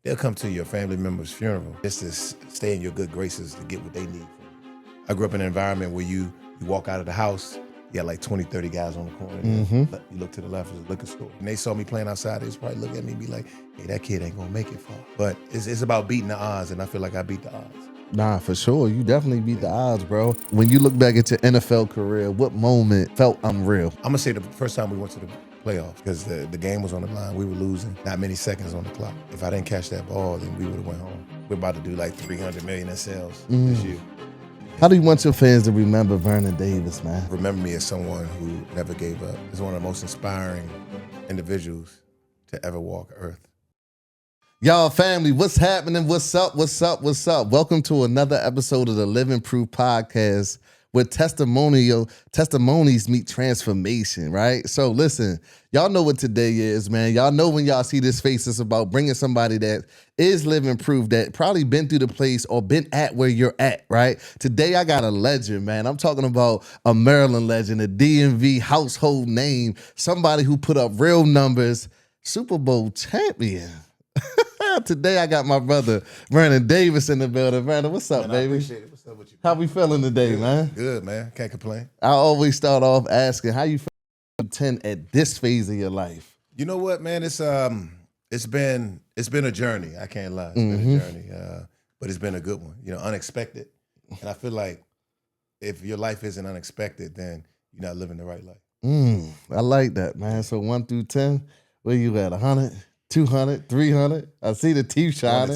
they'll come to your family member's funeral just to stay in your good graces to get what they need. I grew up in an environment where you walk out of the house, you got like 20, 30 guys on the corner. You look to the left, there's a liquor store. And they saw me playing outside, they just probably look at me and be like, hey, that kid ain't gonna make it far. But it's about beating the odds, and I feel like I beat the odds. Nah, for sure. You definitely beat the odds, bro. When you look back at your NFL career, what moment felt unreal? I'm gonna say the first time we went to the playoffs, because the game was on the line. We were losing, not many seconds on the clock. If I didn't catch that ball, then we would have went home. We're about to do like 300 million in sales this year. How do you want your fans to remember Vernon Davis, man? Remember me as someone who never gave up. He's one of the most inspiring individuals to ever walk Earth. Y'all family, what's happening? What's up? What's up? What's up? Welcome to another episode of the Living Proof Podcast, where testimonies meet transformation, right? So listen, y'all know what today is, man. Y'all know when y'all see this face, it's about bringing somebody that is living proof, that probably been through the place or been at where you're at, right? Today I got a legend, man. I'm talking about a Maryland legend, a DMV household name, somebody who put up real numbers, Super Bowl champion. Today I got my brother Vernon Davis in the building. Vernon, what's up, baby? I appreciate it. What's up with you? How we feeling today, man? Good, man. Can't complain. I always start off asking, how you feel 10 at this phase of your life? You know what, man? It's been a journey. I can't lie. It's been a journey, but it's been a good one. You know, unexpected. And I feel like if your life isn't unexpected, then you're not living the right life. I like that, man. So 1 through 10, where you at? 100? 200, 300. I see the teeth shining.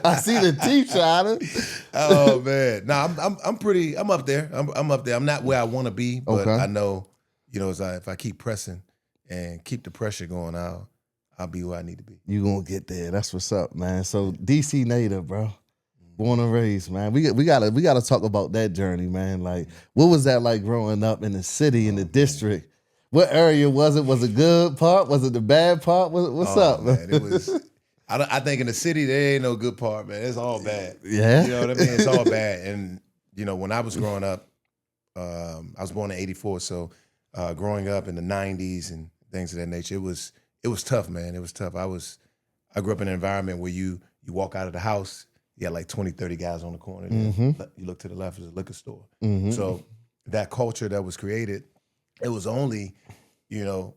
I see the teeth shining. Oh man, no, I'm up there. I'm up there. I'm not where I want to be, but I know, you know, if I keep pressing and keep the pressure going, I'll be where I need to be. You gonna get there. That's what's up, man. So DC native, bro. Born and raised, man. We gotta talk about that journey, man. Like, what was that like growing up in the city, in the district? What area was it? Was it good part? Was it the bad part? What's up, man? It was. I think in the city there ain't no good part, man. It's all bad. Yeah, you know what I mean. It's all bad. And you know, when I was growing up, I was born in '84, so growing up in the '90s and things of that nature, it was tough, man. It was tough. I grew up in an environment where you walk out of the house, you got like 20, 30 guys on the corner. You look to the left, there's a liquor store. So that culture that was created, it was only, you know,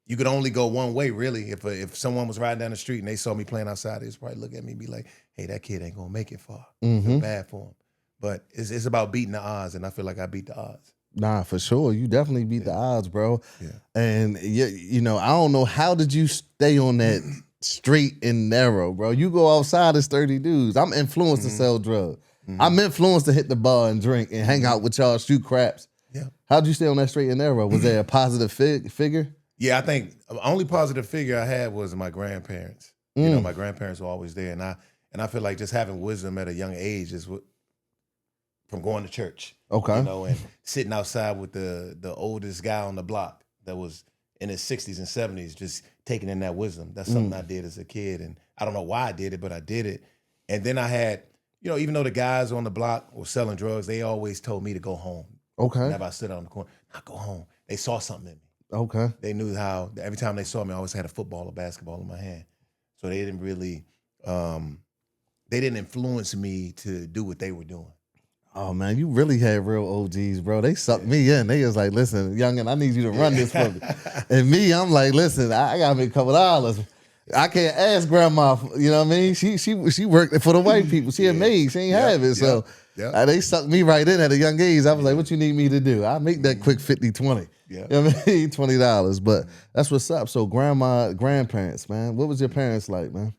you could only go one way, really. If someone was riding down the street and they saw me playing outside, they'd probably look at me and be like, hey, that kid ain't gonna make it far. Feel bad for him. But it's about beating the odds, and I feel like I beat the odds. Nah, for sure. You definitely beat the odds, bro. Yeah. And, you know, I don't know, how did you stay on that straight and narrow, bro? You go outside, it's 30 dudes. I'm influenced to sell drugs. I'm influenced to hit the bar and drink and hang out with y'all, shoot craps. Yeah. How'd you stay on that straight and narrow? Was there a positive figure? Yeah, I think the only positive figure I had was my grandparents. You know, my grandparents were always there, and I feel like just having wisdom at a young age is from going to church. Okay. You know, and sitting outside with the oldest guy on the block that was in his 60s and 70s, just taking in that wisdom. That's something I did as a kid, and I don't know why I did it, but I did it. And then I had, you know, even though the guys on the block were selling drugs, they always told me to go home. Okay. Whenever I stood on the corner, I go home. They saw something in me. Okay. They knew how, every time they saw me, I always had a football or basketball in my hand. So they didn't really, they didn't influence me to do what they were doing. Oh, man, you really had real OGs, bro. They sucked me in. They was like, listen, youngin', I need you to run this for me. And me, I'm like, listen, I got me a couple dollars. I can't ask grandma, you know what I mean? She worked for the white people. She a maid. She ain't have it. So they sucked me right in at a young age. I was like, what you need me to do? I'll make that quick 50, 20. Yeah. You know what I mean? $20. But that's what's up. So grandparents, man. What was your parents like, man?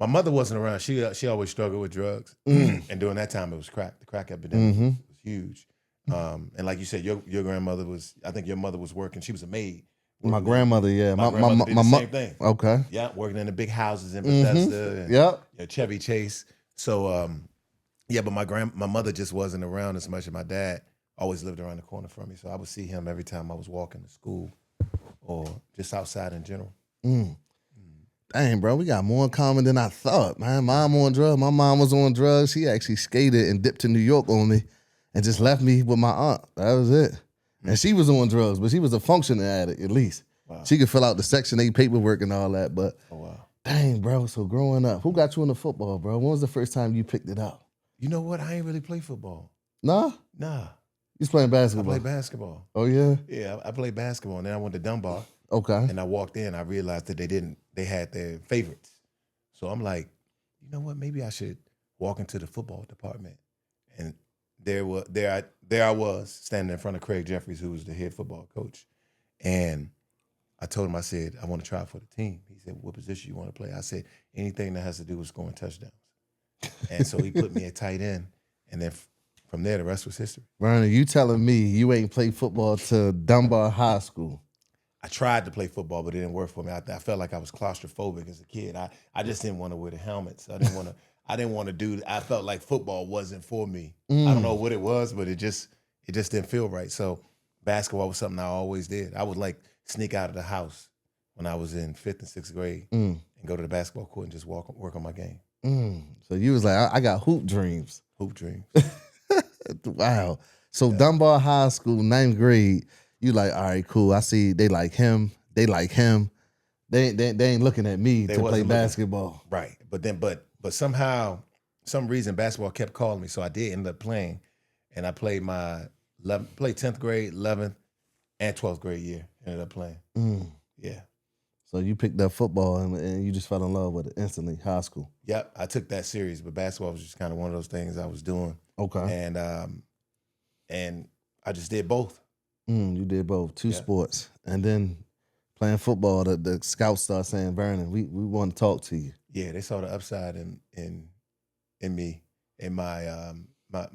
My mother wasn't around. She always struggled with drugs. And during that time, it was crack. The crack epidemic was huge. And like you said, your grandmother was, I think your mother was working. She was a maid. My grandmother, yeah. My grandmother did the same thing. Okay. Yeah, working in the big houses in Bethesda and Yep. Chevy Chase. So, yeah, but my mother just wasn't around as much, and my dad always lived around the corner from me. So I would see him every time I was walking to school or just outside in general. Dang, bro, we got more in common than I thought, man. Mom on drugs. My mom was on drugs. She actually skated and dipped to New York on me and just left me with my aunt. That was it. And she was on drugs, but she was a functioning addict at least. Wow. She could fill out the Section 8 paperwork and all that, but Dang, bro. So growing up, who got you into football, bro? When was the first time you picked it up? You know what? I ain't really play football. Nah? Nah. You was playing I basketball? play basketball. Oh, yeah? Yeah, I played basketball. And then I went to Dunbar. Okay. And I walked in. I realized that they had their favorites. So I'm like, you know what? Maybe I should walk into the football department. And there I was standing in front of Craig Jeffries, who was the head football coach. And I told him, I said, I want to try for the team. He said, what position you want to play? I said, anything that has to do with scoring touchdowns. And so he put me at tight end. And then from there, the rest was history. Vernon, you telling me you ain't played football till Dunbar High School? I tried to play football, but it didn't work for me. I felt like I was claustrophobic as a kid. I just didn't want to wear the helmets. I didn't want to do. I felt like football wasn't for me. I don't know what it was, but it just didn't feel right. So basketball was something I always did. I would like sneak out of the house when I was in 5th and 6th grade and go to the basketball court and just work on my game. So you was like, I got hoop dreams. Hoop dreams. Wow. So Dunbar High School, 9th grade, you like, all right, cool. I see they like him. They like him. They ain't looking at me to play basketball. Right. But somehow, some reason basketball kept calling me. So I did end up playing. And I played played 10th grade, 11th, and 12th grade year. Ended up playing. Yeah. So you picked up football and you just fell in love with it instantly, high school. Yep. I took that serious, but basketball was just kind of one of those things I was doing. Okay. And I just did both. You did both, two sports. And then playing football, the scouts start saying, Vernon, we want to talk to you. Yeah, they saw the upside in me and my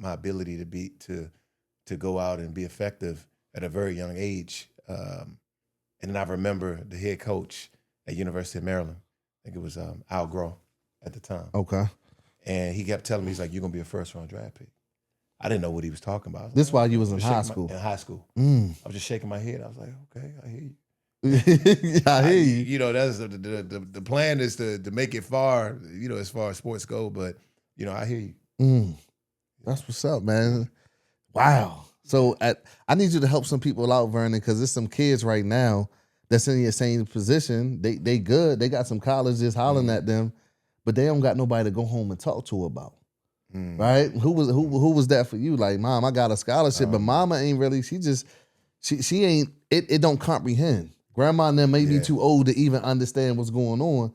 ability to go out and be effective at a very young age. And then I remember the head coach at University of Maryland. I think it was Al Groh at the time. Okay. And he kept telling me, he's like, you're going to be a first-round draft pick. I didn't know what he was talking about. This while you was in high school? In high school. I was just shaking my head. I was like, okay, I hear you. I hear you. You know, that's the plan is to make it far, you know, as far as sports go. But, you know, I hear you. That's what's up, man. Wow. So I need you to help some people out, Vernon, because there's some kids right now that's in your same position. They good. They got some colleges hollering at them, but they don't got nobody to go home and talk to about. Right? Who was that for you? Like, Mom, I got a scholarship, but Mama ain't really. She ain't. It don't comprehend. Grandma and them may be too old to even understand what's going on.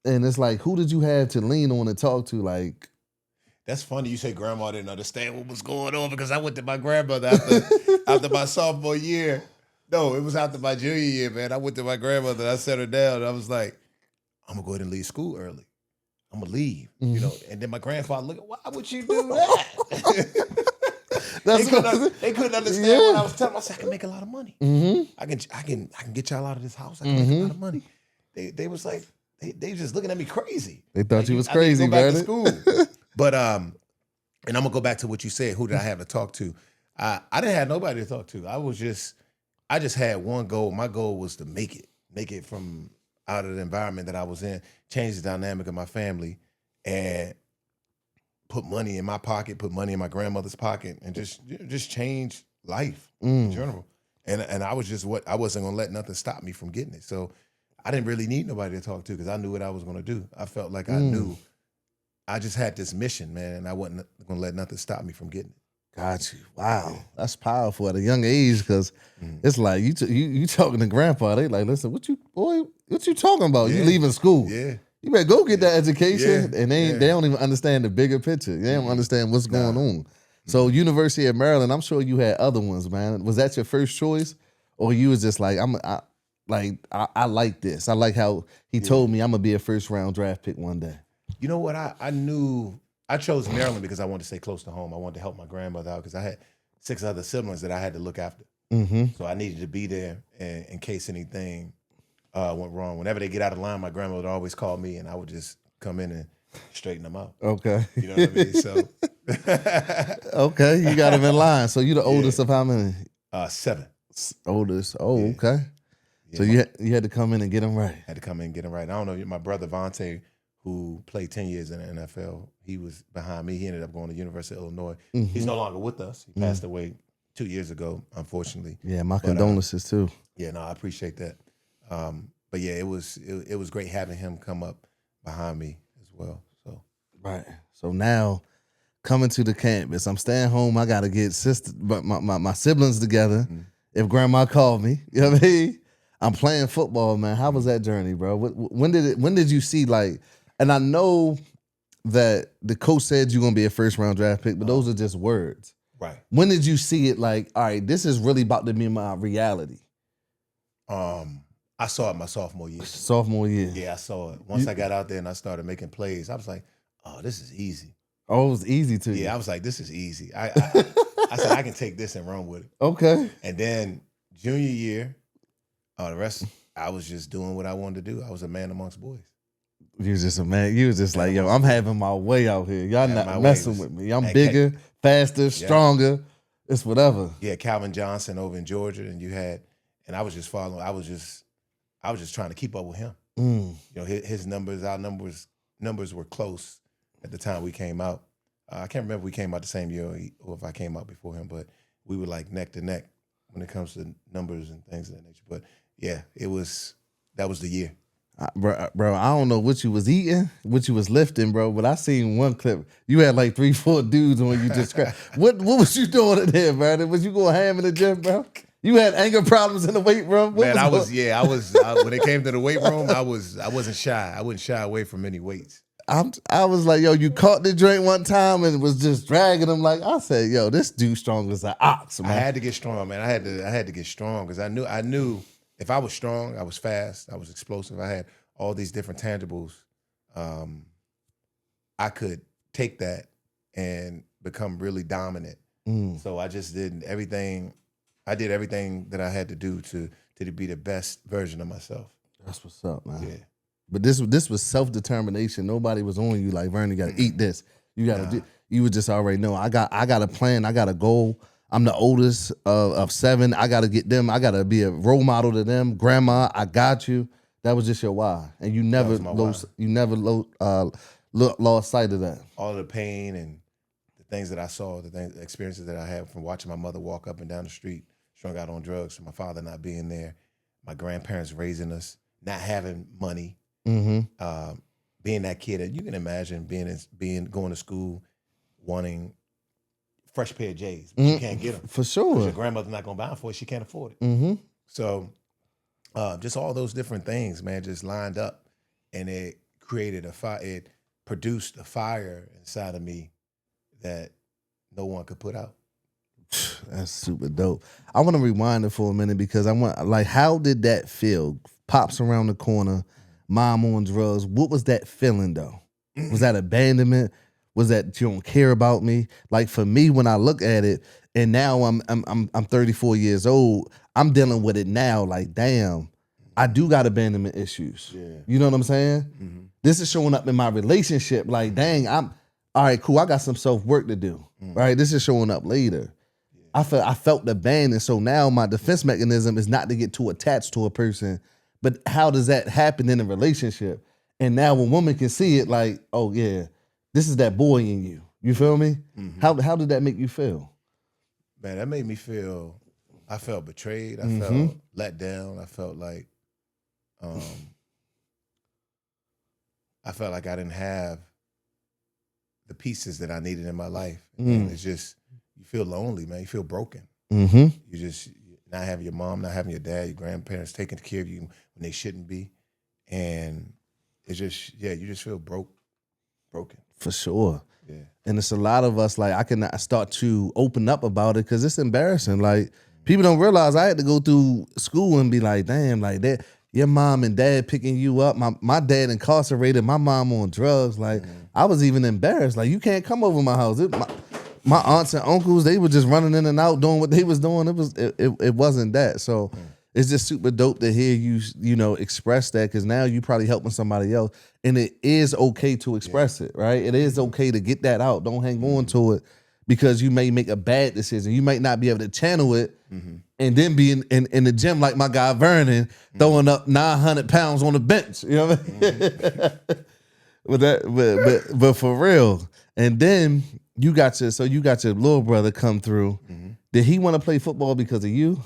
And it's like, who did you have to lean on and talk to? Like, that's funny. You say grandma didn't understand what was going on because I went to my grandmother after my sophomore year. No, it was after my junior year, man. I went to my grandmother. I set her down. And I was like, I'm gonna go ahead and leave school early. I'm gonna leave, you know. And then my grandfather looked, why would you do that? They couldn't understand what I was telling them. I said, I can make a lot of money. I can get y'all out of this house. I can make a lot of money. They was like, they just looking at me crazy. They thought you was crazy, go back to school. But and I'm gonna go back to what you said. Who did I have to talk to? I didn't have nobody to talk to. I just had one goal. My goal was to make it from out of the environment that I was in, change the dynamic of my family, and put money in my pocket, put money in my grandmother's pocket, and just change life in general. And I wasn't gonna let nothing stop me from getting it. So I didn't really need nobody to talk to because I knew what I was gonna do. I felt like I knew. I just had this mission, man, and I wasn't gonna let nothing stop me from getting it. Got you. Wow, that's powerful at a young age because it's like you talking to grandpa. They like, listen, what you talking about? You leaving school? Yeah. You better go get that education, and they don't even understand the bigger picture. They don't understand what's going on. So University of Maryland, I'm sure you had other ones, man. Was that your first choice, or you was just like, I like this. I like how he told me I'm gonna be a first-round draft pick one day. You know what? I knew I chose Maryland because I wanted to stay close to home. I wanted to help my grandmother out because I had 6 other siblings that I had to look after. So I needed to be there in case anything went wrong. Whenever they get out of line, my grandma would always call me, and I would just come in and straighten them out. Okay. You know what I mean? So okay, you got them in line. So you the oldest of how many? 7. Oldest. Oh, okay. Yeah, so you had to come in and get them right. Had to come in and get them right. I don't know. My brother Vontae, who played 10 years in the NFL, he was behind me. He ended up going to University of Illinois. He's no longer with us. He passed away 2 years ago, unfortunately. Yeah, my condolences too. Yeah, no, I appreciate that. but yeah, it was great having him come up behind me as well. So Right. So now coming to the campus, I'm staying home. I gotta get my siblings together. If grandma called me, you know what I mean? I'm playing football, man. How was that journey, bro? When did you see like? And I know that the coach said you're gonna be a first round draft pick, but those are just words. right. When did you see it? Like, all right, this is really about to be my reality. I saw it my sophomore year. Sophomore year. Yeah, I saw it. Once I got out there and I started making plays, I was like, oh, this is easy. Oh, it was easy to you. Yeah, I was like, this is easy. I said I can take this and run with it. Okay. And then junior year, the rest I was just doing what I wanted to do. I was a man amongst boys. You was just a man. You was just like, yo, I'm having my way out here. Y'all not messing with me. I'm bigger, faster, stronger. It's whatever. Yeah, Calvin Johnson over in Georgia, and I was just following. I was just trying to keep up with him. You know, his numbers, our numbers were close at the time we came out. I can't remember if we came out the same year or if I came out before him, but we were like neck to neck when it comes to numbers and things of that nature. But yeah, that was the year. Bro, I don't know what you was eating, what you was lifting, bro, but I seen one clip. You had like 3-4 dudes on you just scratch. What was you doing in there, bro? Was you going ham in the gym, bro? You had anger problems in the weight room? Man, I was when it came to the weight room, I wasn't shy. I wouldn't shy away from any weights. I was like, yo, you caught the drink one time and was just dragging him. Like, I said, yo, this dude strong as an ox, man. I had to get strong, man. I had to get strong because I knew if I was strong, I was fast, I was explosive. I had all these different tangibles. I could take that and become really dominant. So I just did everything. I did everything that I had to do to be the best version of myself. That's what's up, man. Yeah. But this was self-determination. Nobody was on you like, Vernon, you got to eat this. You got to do. You would just already know. I got a plan. I got a goal. I'm the oldest of 7. I got to get them. I got to be a role model to them. Grandma, I got you. That was just your why, and you never lost sight of that. All of the pain and the things that I saw, the experiences that I had from watching my mother walk up and down the street, strung out on drugs, my father not being there, my grandparents raising us, not having money. Being that kid, and you can imagine going to school, wanting fresh pair of J's, but you can't get them for sure. Your grandmother's not gonna buy them for you; she can't afford it. So, just all those different things, man, just lined up, and it created a fire. It produced a fire inside of me that no one could put out. That's super dope. I want to rewind it for a minute because I want, like, how did that feel? Pops around the corner. Mom on drugs. What was that feeling though? Was that abandonment? Was that you don't care about me? Like for me, when I look at it, and now I'm 34 years old, I'm dealing with it now. Like, damn, I do got abandonment issues. Yeah. You know what I'm saying? This is showing up in my relationship. Like, dang, I'm all right, cool. I got some self-work to do. Right? This is showing up later. I felt abandoned. So now my defense mechanism is not to get too attached to a person. But how does that happen in a relationship? And now a woman can see it like, oh yeah, this is that boy in you. You feel me? How did that make you feel? Man, that made me feel, I felt betrayed. I felt let down. I felt like I didn't have the pieces that I needed in my life. And it's just, you feel lonely, man. You feel broken. You just not having your mom, not having your dad, your grandparents taking care of you when they shouldn't be. And it's just, you just feel broken. For sure. Yeah. And it's a lot of us, like, I can start to open up about it because it's embarrassing. Like, people don't realize I had to go through school and be like, damn, like that, your mom and dad picking you up. My dad incarcerated, my mom on drugs. Like, I was even embarrassed. Like, you can't come over my house. My aunts and uncles, they were just running in and out doing what they was doing. It wasn't that. So it's just super dope to hear you express that, because now you probably helping somebody else. And it is okay to express it, right? It is okay to get that out. Don't hang on to it because you may make a bad decision. You might not be able to channel it and then be in the gym like my guy Vernon throwing up 900 pounds on the bench. You know what I mean? but for real. And then you got your little brother come through. Did he want to play football because of you?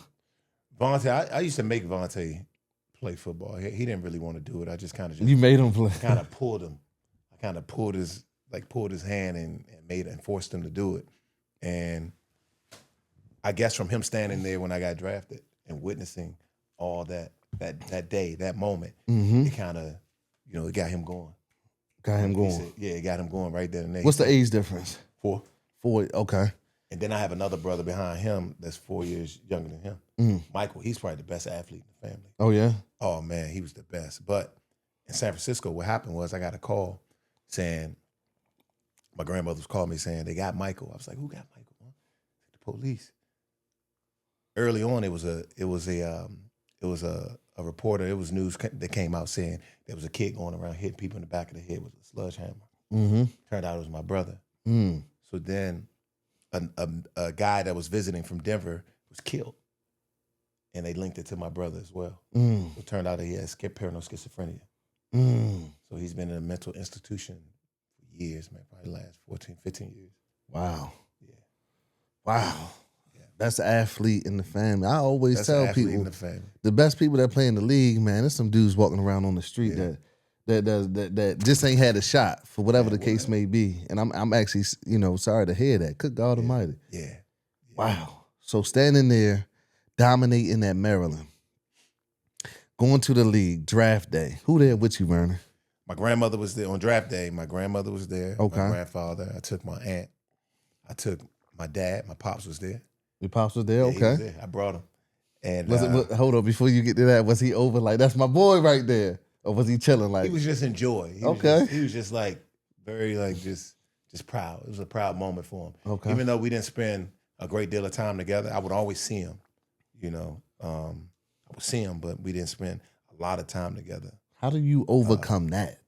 Vontae, I used to make Vontae play football. He didn't really want to do it. I just kind of You made him play. kind of pulled him. I kind of pulled his hand and forced him to do it. And I guess from him standing there when I got drafted and witnessing all that day, that moment, it kind of, it got him going. Got him going. It got him going right there. What's the age difference? 4. 4. Okay. And then I have another brother behind him that's 4 years younger than him. Michael, he's probably the best athlete in the family. Oh, yeah? Oh, man, he was the best. But in San Francisco, what happened was I got a call saying, my grandmother was calling me saying, they got Michael. I was like, who got Michael? Huh? The police. Early on, it was a reporter. It was news that came out saying there was a kid going around hitting people in the back of the head with a sledgehammer. Turned out it was my brother. So then a guy that was visiting from Denver was killed, and they linked it to my brother as well. It turned out that he has paranoid schizophrenia. So he's been in a mental institution for years, man, probably the last 14, 15 years. Wow. Yeah. Wow. That's the athlete in the family. I always tell people in the family. The best people that play in the league, man, there's some dudes walking around on the street that just ain't had a shot for whatever the case may be. And I'm actually, sorry to hear that. Good God Almighty. Yeah. Wow. So standing there, dominating at Maryland, going to the league, draft day. Who there with you, Vernon? My grandmother was there on draft day. My grandmother was there. Okay. My grandfather. I took my aunt. I took my dad. My pops was there. Your pops was there? Yeah, Okay. he was there. I brought him. And hold on, before you get to that, was he over like, that's my boy right there? Or was he chilling like? He was just in joy. He was just like, very like, just proud. It was a proud moment for him. Okay. Even though we didn't spend a great deal of time together, I would always see him, I would see him, but we didn't spend a lot of time together. How do you overcome that?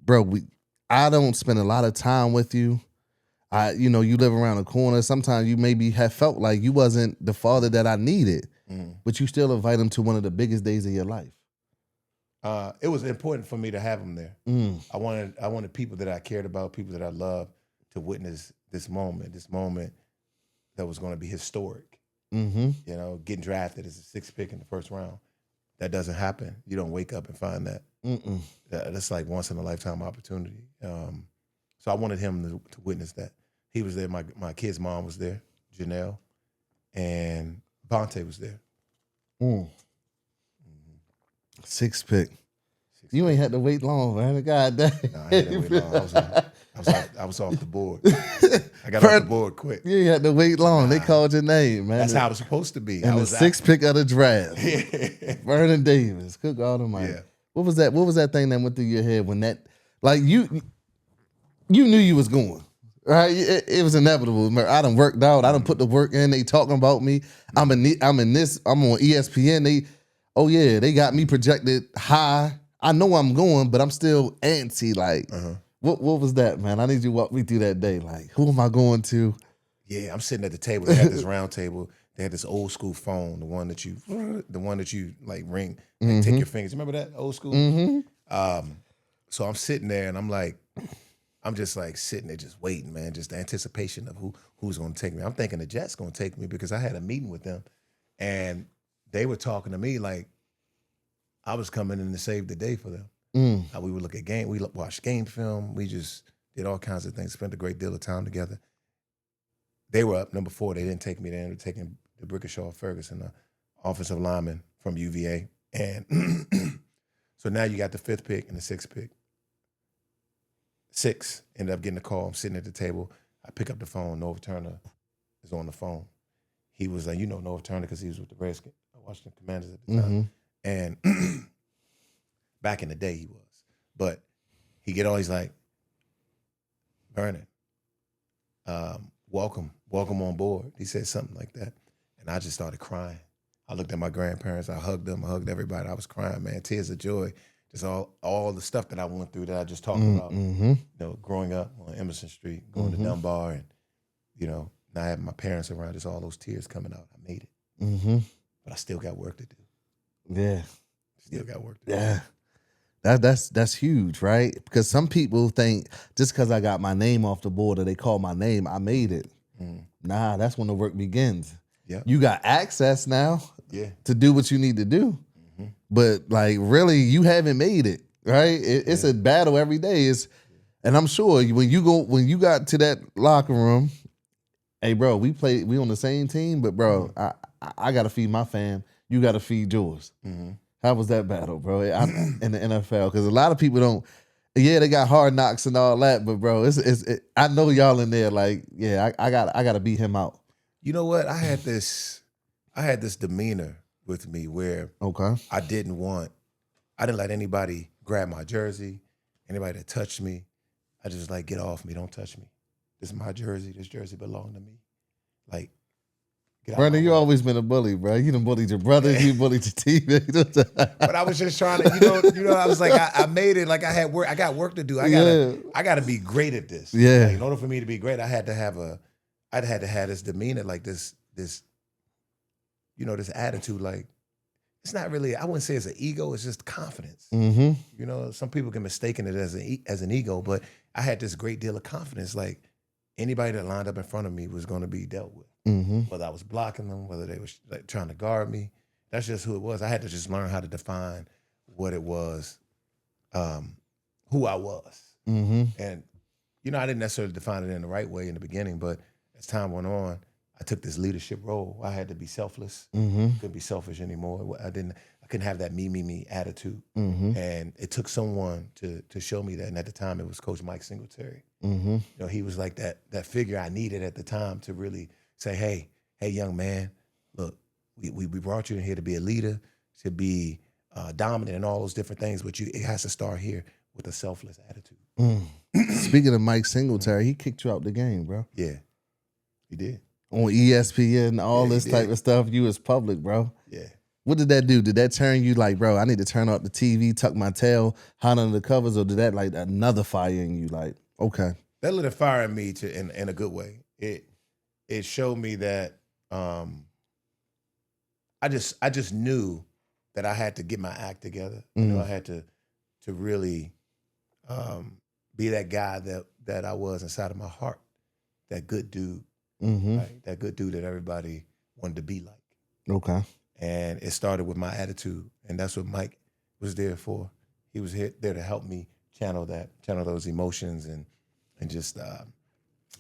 Bro, I don't spend a lot of time with you. You live around the corner. Sometimes you maybe have felt like you wasn't the father that I needed, but you still invite him to one of the biggest days of your life. It was important for me to have him there. I wanted people that I cared about, people that I loved, to witness this moment that was going to be historic. Getting drafted as a 6th pick in the first round. That doesn't happen. You don't wake up and find that. That's like once in a lifetime opportunity. So I wanted him to witness that. He was there. My kid's mom was there, Janelle, and Bonte was there. 6th pick. You ain't had to wait long, man. God damn. No, I had to wait long. I was off the board. I got off the board quick. You ain't had to wait long. They called your name, man. That's how it was supposed to be. And the 6th pick of the draft. Vernon Davis. Good God Almighty. Yeah. What was that thing that went through your head when that, like, you knew you was going, right? It was inevitable. I done worked out. I done put the work in. They talking about me. I'm on ESPN. They got me projected high. I know I'm going, but I'm still antsy. Like, what was that, man? I need you to walk me through that day. Like, who am I going to? Yeah, I'm sitting at the table. They had this round table. They had this old school phone, the one that you like ring and take your fingers. Remember that old school? So I'm sitting there and I'm just like sitting there just waiting, man. Just the anticipation of who's going to take me. I'm thinking the Jets going to take me because I had a meeting with them and they were talking to me like I was coming in to save the day for them. We would look at we watched game film. We just did all kinds of things, spent a great deal of time together. They were up, number 4. They didn't take me. They ended up taking the Brickashaw Ferguson, the offensive lineman from UVA. And so now you got the 5th pick and the 6th pick. 6, ended up getting a call. I'm sitting at the table. I pick up the phone. Norv Turner is on the phone. He was like, Norv Turner because he was with the Redskins, Washington Commanders at the time. And back in the day he was. But he get on, he's like, Vernon, welcome on board. He said something like that. And I just started crying. I looked at my grandparents. I hugged them. I hugged everybody. I was crying, man. Tears of joy. Just all the stuff that I went through that I just talked about. Growing up on Emerson Street, going to Dunbar, and not having my parents around. Just all those tears coming out. I made it, but I still got work to do. Yeah, still got work to do. Yeah, that's huge, right? Because some people think just because I got my name off the board or they call my name, I made it. Nah, that's when the work begins. Yeah, you got access now. Yeah, to do what you need to do. but like really, you haven't made it, right? It's a battle every day. And I'm sure when you got to that locker room, hey, bro, we on the same team, but bro, I got to feed my fam. You got to feed yours. How was that battle, bro? In the NFL, because a lot of people don't. Yeah, they got hard knocks and all that, but bro, I know y'all in there. Like, yeah, I got to beat him out. You know what? I had this demeanor with me where I didn't let anybody grab my jersey, anybody that touched me. I just like, get off me, don't touch me. This is my jersey. This jersey belonged to me. Like, get out. Vernon, you always been a bully, bro. You done bullied your brothers, you bullied your teammates. But I was just trying to, I was like, I made it. Like I had work. I got work to do. I gotta be great at this. Yeah. Like, in order for me to be great, I had to have this demeanor, like this, this attitude. Like, it's not really. I wouldn't say it's an ego. It's just confidence. Some people can mistake it as an ego, but I had this great deal of confidence. Like, anybody that lined up in front of me was going to be dealt with. Whether I was blocking them, whether they was like trying to guard me, that's just who it was. I had to just learn how to define what it was, who I was. And, I didn't necessarily define it in the right way in the beginning, but as time went on, I took this leadership role. I had to be selfless. Couldn't be selfish anymore. I couldn't have that me attitude. And it took someone to show me that. And at the time, it was Coach Mike Singletary. He was like that figure I needed at the time to really say, hey, young man, look, we brought you in here to be a leader, to be dominant and all those different things, but it has to start here with a selfless attitude. Speaking of Mike Singletary, he kicked you out the game, bro. Yeah, he did. On ESPN, all this type of stuff. You was public, bro. Yeah. What did that do? Did that turn you like, bro, I need to turn off the TV, tuck my tail, hide under the covers, or did that like another fire in you? Like, okay. That lit a fire in me in a good way. It showed me that I just knew that I had to get my act together. I had to really be that guy that I was inside of my heart, that good dude, right? That good dude that everybody wanted to be like. Okay. And it started with my attitude, and that's what Mike was there for. He was there to help me channel those emotions, and just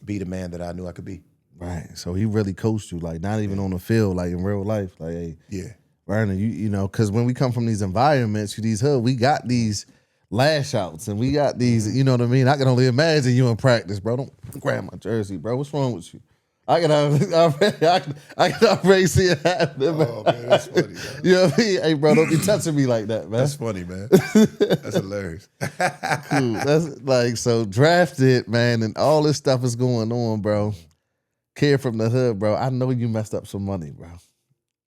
be the man that I knew I could be. Right. So he really coached you, like not even on the field, like in real life. Like, hey, Vernon, you know, because when we come from these environments, these hoods, we got these lash outs, and we got these, you know what I mean? I can only imagine you in practice, bro. Don't grab my jersey, bro. What's wrong with you? I can already see it happening, man. Oh, man, that's funny, man. You know what I mean? Hey, bro, don't be touching me like that, man. That's funny, man. That's hilarious. Cool. That's like, so drafted, man, and all this stuff is going on, bro. Kid from the hood, bro. I know you messed up some money, bro.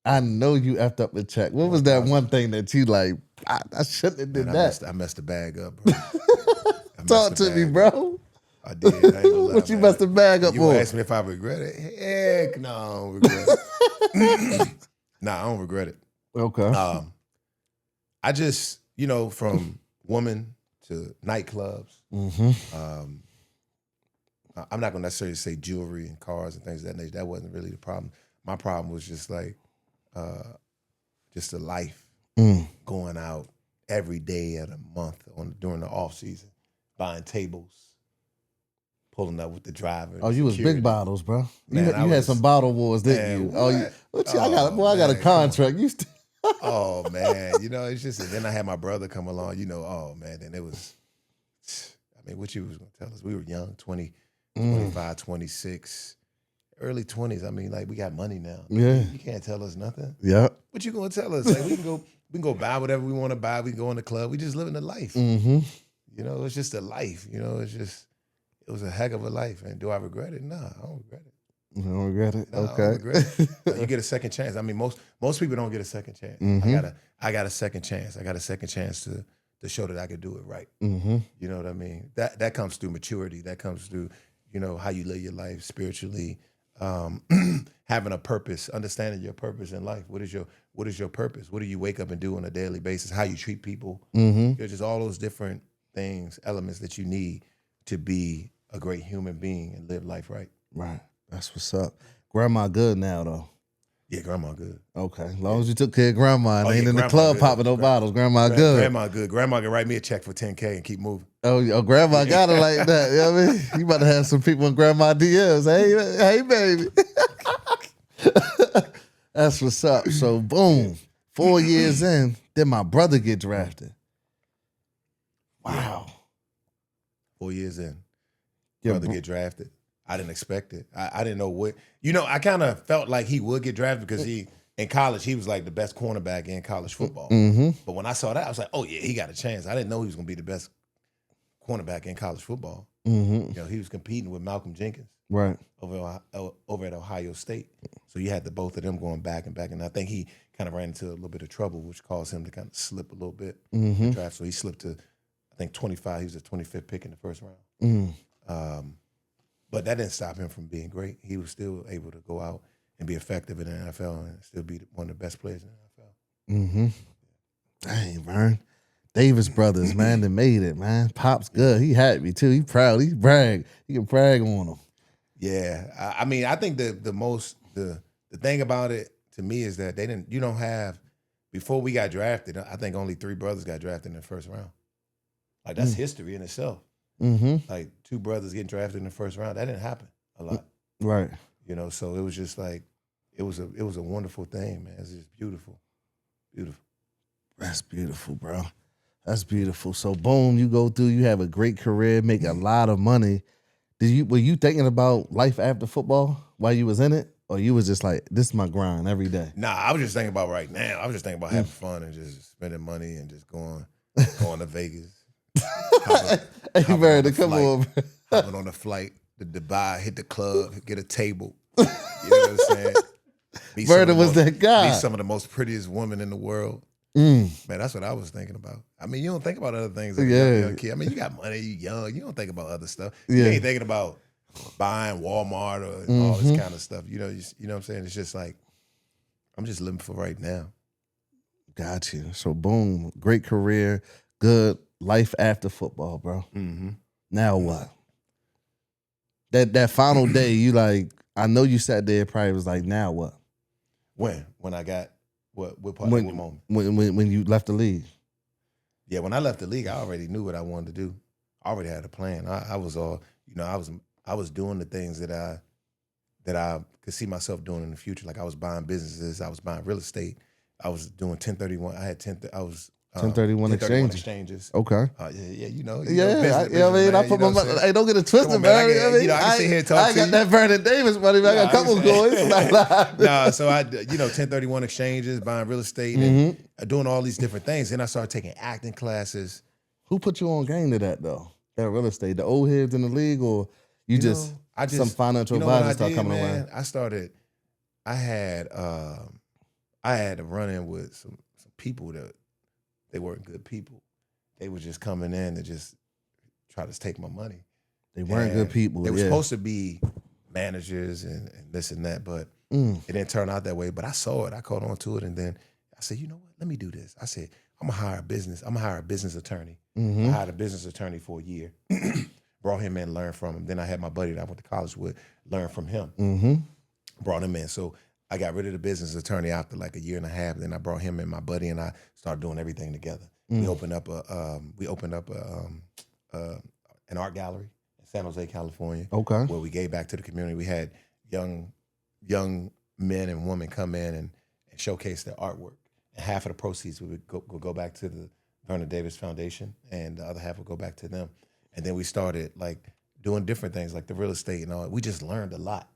I know you effed up the check. What was that one thing that you like, I shouldn't have did that? I messed the bag up, bro. Talk to me, bro. I did. I ain't gonna lie, what you messed the bag up for? You asked me if I regret it. Heck no, I don't regret it. Nah, I don't regret it. Okay. I just, from woman to nightclubs, I'm not gonna necessarily say jewelry and cars and things of that nature. That wasn't really the problem. My problem was just like, just the life, going out every day of the month during the off season, buying tables, pulling up with the driver. Oh, you was big bottles, bro. Man, you had some bottle wars, didn't you? I got a contract. You still. Oh man, it's just. And then I had my brother come along. Oh man, then it was. I mean, what you was gonna tell us? We were young, 20, 25, 26, early 20s. I mean, like, we got money now. Yeah, you can't tell us nothing. Yeah. What you gonna tell us? Like, we can go buy whatever we want to buy. We can go in the club. We just living the life. It's just a life. It was a heck of a life. And do I regret it? Nah, I don't regret it. You don't regret it? No, okay. I don't regret it. You get a second chance. I mean, most people don't get a second chance. I got a second chance. I got a second chance to show that I could do it right. You know what I mean? That comes through maturity. That comes through, how you live your life spiritually, having a purpose, understanding your purpose in life. What is your purpose? What do you wake up and do on a daily basis? How you treat people? There's just all those different things, elements that you need to be a great human being and live life right. Right. That's what's up. Grandma good now, though. Yeah, grandma good. Okay, as long as you took care of grandma and ain't in the grandma club good. popping no bottles, grandma good. Grandma good. Grandma can write me a check for $10K and keep moving. Oh, grandma got it like that. You know what I mean? You about to have some people in grandma DMs. Hey, baby. That's what's up. So, boom, 4 years in, then my brother get drafted. Wow. 4 years in, Your brother get drafted. I didn't expect it. I didn't know what. I kind of felt like he would get drafted because in college, he was like the best cornerback in college football. Mm-hmm. But when I saw that, I was like, oh, yeah, he got a chance. I didn't know he was going to be the best cornerback in college football. Mm-hmm. He was competing with Malcolm Jenkins. Right. Over at Ohio State. So you had the both of them going back and back. And I think he kind of ran into a little bit of trouble, which caused him to kind of slip a little bit in the draft. So he slipped to, I think, 25. He was the 25th pick in the first round. But that didn't stop him from being great. He was still able to go out and be effective in the NFL and still be one of the best players in the NFL. Mm-hmm. Dang, Vern. Davis brothers, man, they made it, man. Pop's good. He happy, too. He proud. He brag. He can brag on them. Yeah, I mean, I think the thing about it to me is that you don't have, before we got drafted, I think only 3 brothers got drafted in the first round. Like that's history in itself. Mm-hmm. Like 2 brothers getting drafted in the first round, that didn't happen a lot. Right. So it was just like, it was a wonderful thing, man. It's just beautiful, beautiful. That's beautiful, bro. That's beautiful. So boom, you go through, you have a great career, make a lot of money. Were you thinking about life after football while you was in it? Or you was just like, this is my grind every day? Nah, I was just thinking about right now. I was just thinking about having fun and just spending money and just going to Vegas. Hey, man, come on, bro. Hopping on a flight to Dubai, hit the club, get a table. You know what I'm saying? Vernon was that guy. Be some of the most prettiest women in the world. Man, that's what I was thinking about. I mean, you don't think about other things as a young kid. I mean, you got money, you young. You don't think about other stuff. You ain't thinking about buying Walmart or all this kind of stuff. You know what I'm saying? It's just like, I'm just living for right now. Got you. So boom, great career, good life after football, bro. Mm-hmm. Now what? That final day, you like, I know you sat there, probably was like, now what? When I got what part? What moment? When you left the league. Yeah, when I left the league, I already knew what I wanted to do. I already had a plan. I was all, I was doing the things that I could see myself doing in the future. Like I was buying businesses, I was buying real estate, I was doing 1031. I was 1031 exchanges. Okay. Yeah, I put my money. Hey, don't get it twisted, man. I can sit here and talk to you. I got that Vernon Davis money, man. I got a couple coins. Nah, so I, 1031 exchanges, buying real estate, and doing all these different things. Then I started taking acting classes. Who put you on game to that though? That real estate, the old heads in the league, or you just some financial advisors start coming around? I had a run in with some people that they weren't good people. They were just coming in to just try to take my money. They weren't good people. They were supposed to be managers and this and that, but it didn't turn out that way. But I saw it. I caught on to it, and then I said, you know what? Let me do this. I said, I'm gonna hire a business attorney. I hired a business attorney for a year. Brought him in, learned from him. Then I had my buddy that I went to college with, learn from him. Brought him in. So I got art of the business attorney after like a year and a half. Then I brought him and my buddy, and I started doing everything together. We opened up an art gallery in San Jose, California. Okay. Where we gave back to the community. We had young men and women come in and showcase their artwork. And half of the proceeds would go back to the Vernon Davis Foundation, and the other half would go back to them. And then we started like doing different things, like the real estate and all. We just learned a lot.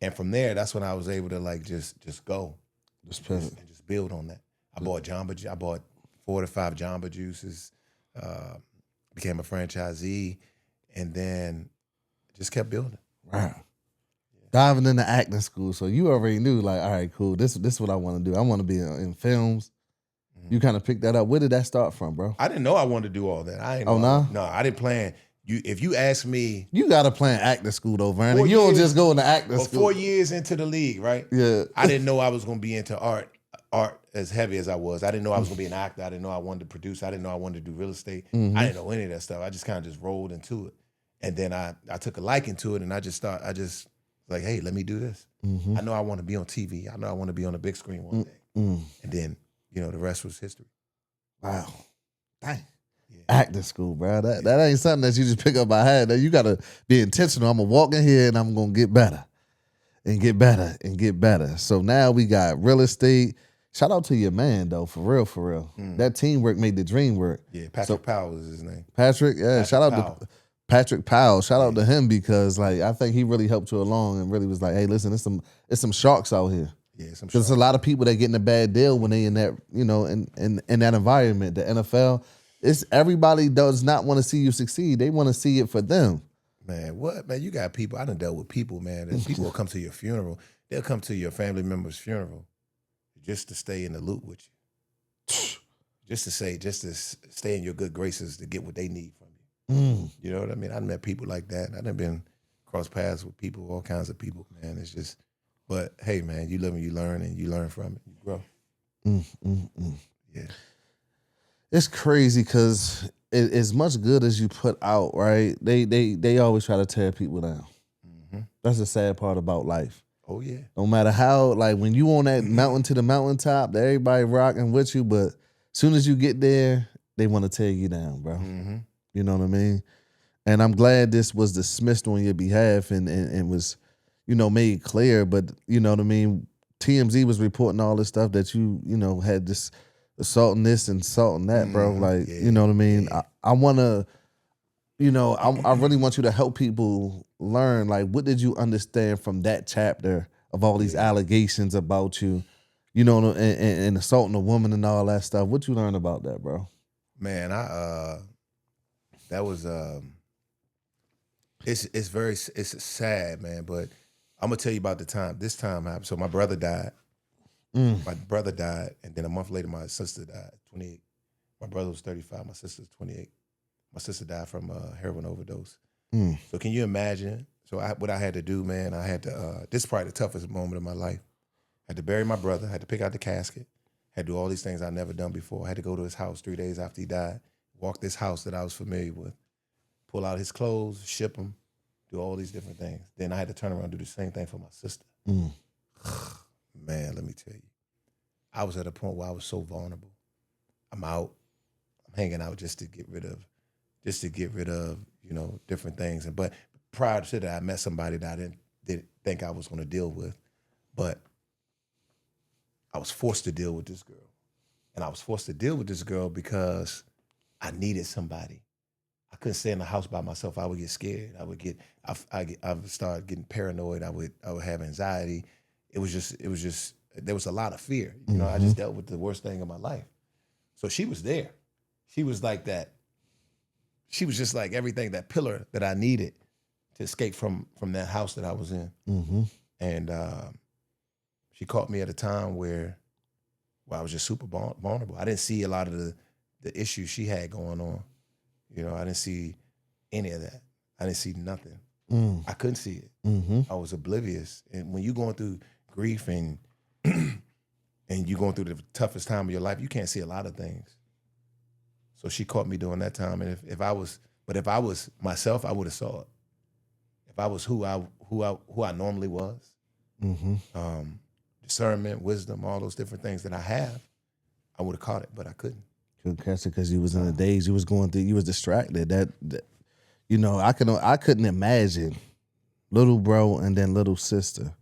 And from there, that's when I was able to like just go, and just build on that. I bought 4 to 5 Jamba Juices, became a franchisee, and then just kept building. Right. Diving into acting school, so you already knew, like, all right, cool. This is what I want to do. I want to be in films. You kind of picked that up. Where did that start from, bro? I didn't know I wanted to do all that. No, I didn't plan. If you ask me, you got to plan acting school though, Vernon. You don't just go into acting school. 4 years into the league, right? Yeah. I didn't know I was going to be into art as heavy as I was. I didn't know I was going to be an actor. I didn't know I wanted to produce. I didn't know I wanted to do real estate. I didn't know any of that stuff. I just kind of just rolled into it, and then I took a liking to it, and I just Like, hey, let me do this. I know I want to be on TV. I know I want to be on the big screen one day. And then, the rest was history. Wow. Dang. Yeah. Acting school, bro. That ain't something that you just pick up by hand. You gotta be intentional. I'm gonna walk in here and I'm gonna get better. And get better and get better. So now we got real estate. Shout out to your man though, for real, for real. That teamwork made the dream work. Yeah, Patrick Powell is his name. Patrick, yeah. Shout out to Patrick Powell. Shout out to him because I think he really helped you along and really was like, hey, listen, it's some sharks out here. Yeah, some sharks. There's a lot of people that get in a bad deal when they in that, in that environment. The NFL, everybody does not want to see you succeed. They want to see it for them. Man, what? Man, you got people. I done dealt with people, man. And people will come to your funeral. They'll come to your family member's funeral just to stay in the loop with you. Just to stay in your good graces to get what they need from you. You know what I mean? I met people like that. I done been cross paths with people, all kinds of people, man. It's just, but hey, man, you live and you learn, and you learn from it. You grow. Yeah. It's crazy because as much good as you put out, right? They always try to tear people down. That's the sad part about life. Oh yeah. No matter how, when you on that mountain to the mountaintop, everybody rocking with you, but as soon as you get there, they want to tear you down, bro. You know what I mean? And I'm glad this was dismissed on your behalf and was, made clear. But you know what I mean? TMZ was reporting all this stuff that you had this assaulting this and assaulting that, bro. You know what I mean? Yeah. I want to, I really want you to help people learn, what did you understand from that chapter of all these allegations about you, and assaulting a woman and all that stuff. What you learn about that, bro? Man, that was, it's sad, man, but I'm going to tell you about this time happened. So my brother died. My brother died, and then a month later, my sister died, 28. My brother was 35. My sister was 28. My sister died from a heroin overdose. So can you imagine? So what I had to do, man, I had to, this is probably the toughest moment of my life. I had to bury my brother, I had to pick out the casket, had to do all these things I'd never done before. I had to go to his house 3 days after he died, walk this house that I was familiar with, pull out his clothes, ship them, do all these different things. Then I had to turn around and do the same thing for my sister. Man, let me tell you, I was at a point where I was so vulnerable. I'm out, I'm hanging out just to get rid of, different things. But prior to that, I met somebody that I didn't think I was going to deal with, but I was forced to deal with this girl. And I was forced to deal with this girl because I needed somebody. I couldn't stay in the house by myself. I would get scared. I would start getting paranoid. I would have anxiety. It was just, there was a lot of fear. I just dealt with the worst thing in my life. So she was there. She was like that. She was just like everything, that pillar that I needed to escape from that house that I was in. And she caught me at a time where I was just super vulnerable. I didn't see a lot of the issues she had going on. I didn't see any of that. I didn't see nothing. I couldn't see it. I was oblivious. And when you're going through grief and you're going through the toughest time of your life, you can't see a lot of things. So she caught me during that time. And if I was myself, I would have saw it. If I was who I normally was, discernment, wisdom, all those different things that I have, I would have caught it, but I couldn't. Couldn't catch it because you was in the days you was going through. You was distracted. I couldn't imagine little bro and then little sister.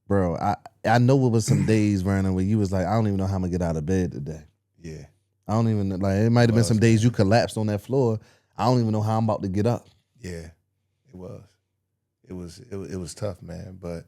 Bro, I know it was some days, Vernon, where you was like, I don't even know how I'm gonna get out of bed today. Yeah. I don't even, it might have been some days you collapsed on that floor. I don't even know how I'm about to get up. Yeah, it was. It was tough, man. But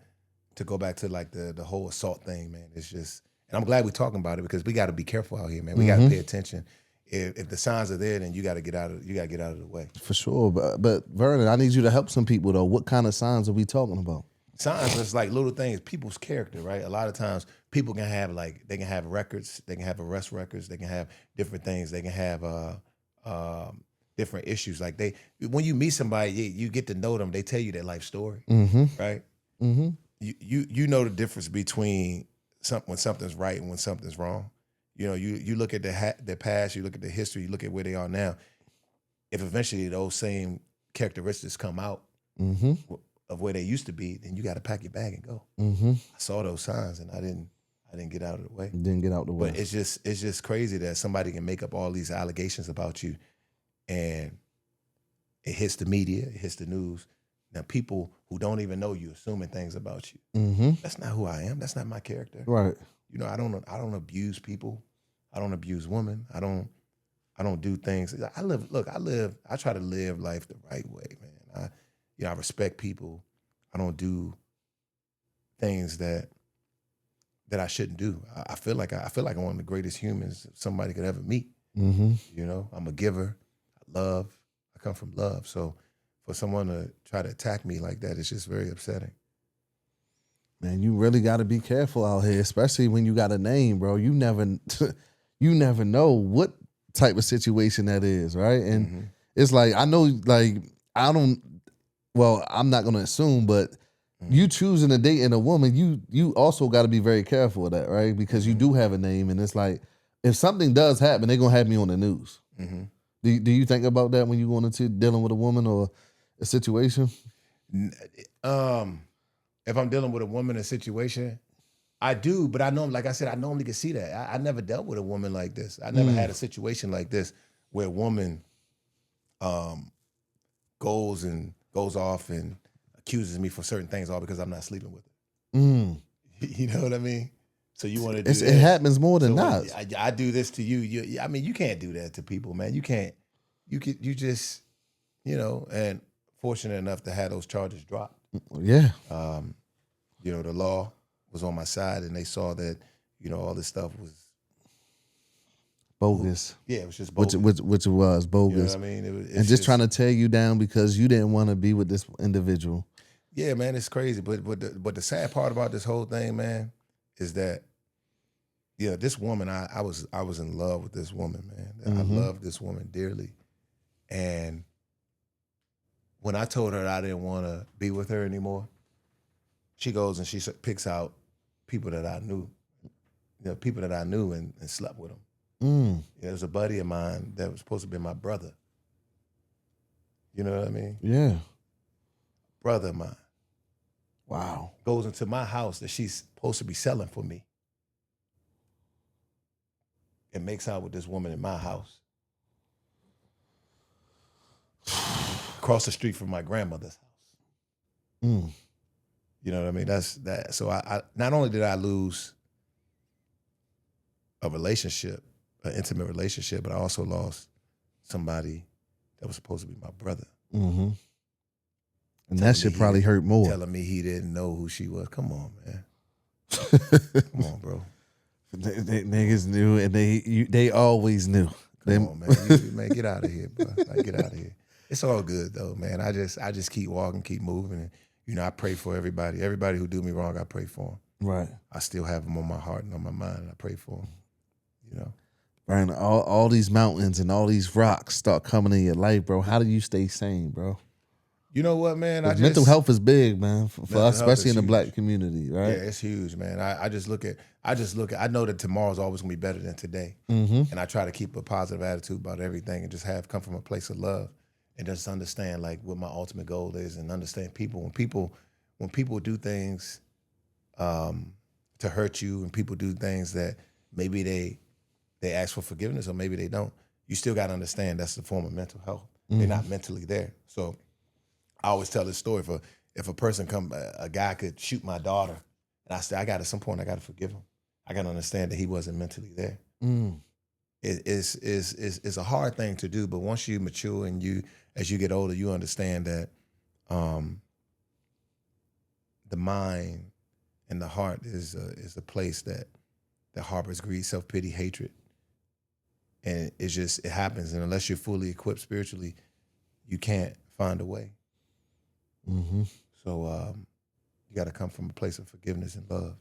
to go back to the whole assault thing, man, it's just, and I'm glad we're talking about it because we got to be careful out here, man. We got to pay attention. If the signs are there, then you got to get out of the way. For sure, but Vernon, I need you to help some people though. What kind of signs are we talking about? Signs is like little things, people's character, right? A lot of times people can have they can have records, they can have arrest records, they can have different things, they can have different issues. Like when you meet somebody, you get to know them, they tell you their life story, right? You know the difference between when something's right and when something's wrong. You look at their past, you look at their history, you look at where they are now. If eventually those same characteristics come out, of where they used to be, then you got to pack your bag and go. Mm-hmm. I saw those signs, and I didn't get out of the way. Didn't get out the way. But it's just crazy that somebody can make up all these allegations about you, and it hits the media, it hits the news. Now people who don't even know you assuming things about you. Mm-hmm. That's not who I am. That's not my character. Right. You know, I don't abuse people. I don't abuse women. I don't do things. I try to live life the right way, man. I respect people. I don't do things that I shouldn't do. I feel like I'm one of the greatest humans somebody could ever meet. Mm-hmm. You know, I'm a giver. I love. I come from love. So for someone to try to attack me like that, it's just very upsetting. Man, you really got to be careful out here, especially when you got a name, bro. You never know what type of situation that is, right? And it's like, I know, like, I'm not going to assume, but you choosing to date in a woman, you also got to be very careful of that, right? Because you do have a name, and it's like, if something does happen, they're going to have me on the news. Mm-hmm. Do you think about that when you're going into dealing with a woman or a situation? If I'm dealing with a woman in a situation, I do, but I know, like I said, I normally can see that. I never dealt with a woman like this. I never had a situation like this where a woman goes off and accuses me for certain things all because I'm not sleeping with her. You know what I mean? So you want to do this. It happens more than not. I do this to you. I mean, you can't do that to people, man. You can't. You just, you know, and fortunate enough to have those charges dropped. Yeah. You know, the law was on my side, and they saw that, you know, all this stuff was bogus. Yeah, it was just bogus. Which it was bogus. You know what I mean? And just trying to tear you down because you didn't want to be with this individual. Yeah, man, it's crazy. But the sad part about this whole thing, man, is that, you know, this woman, I was in love with this woman, man. I loved this woman dearly. And when I told her I didn't want to be with her anymore, she goes and she picks out people that I knew, and slept with them. There was a buddy of mine that was supposed to be my brother. You know what I mean? Yeah. Brother of mine. Wow. Goes into my house that she's supposed to be selling for me and makes out with this woman in my house. Across the street from my grandmother's house. You know what I mean? That's that. So I not only did I lose a relationship, an intimate relationship, but I also lost somebody that was supposed to be my brother. And that shit probably hurt more. Telling me he didn't know who she was. Come on, man. Come on, bro. They niggas knew, and they always knew. Come on, man. Man, get out of here, bro. Like, get out of here. It's all good though, man. I just keep walking, keep moving, and you know, I pray for everybody. Everybody who do me wrong, I pray for them. Right. I still have them on my heart and on my mind, and I pray for them. You know. Brian, all these mountains and all these rocks start coming in your life, bro. How do you stay sane, bro? You know what, man? Mental health is big, man, for us, especially in the Black community, right? Yeah, it's huge, man. I know that tomorrow's always gonna be better than today, and I try to keep a positive attitude about everything and just come from a place of love and just understand like what my ultimate goal is and understand people. When people do things to hurt you, and people do things that maybe they ask for forgiveness or maybe they don't, you still got to understand that's a form of mental health. They're not mentally there. So I always tell this story. If a person a guy could shoot my daughter, and I say, at some point I got to forgive him. I got to understand that he wasn't mentally there. It's a hard thing to do, but once you mature and as you get older, you understand that the mind and the heart is a place that harbors greed, self-pity, hatred. And it happens. And unless you're fully equipped spiritually, you can't find a way. So you got to come from a place of forgiveness and love.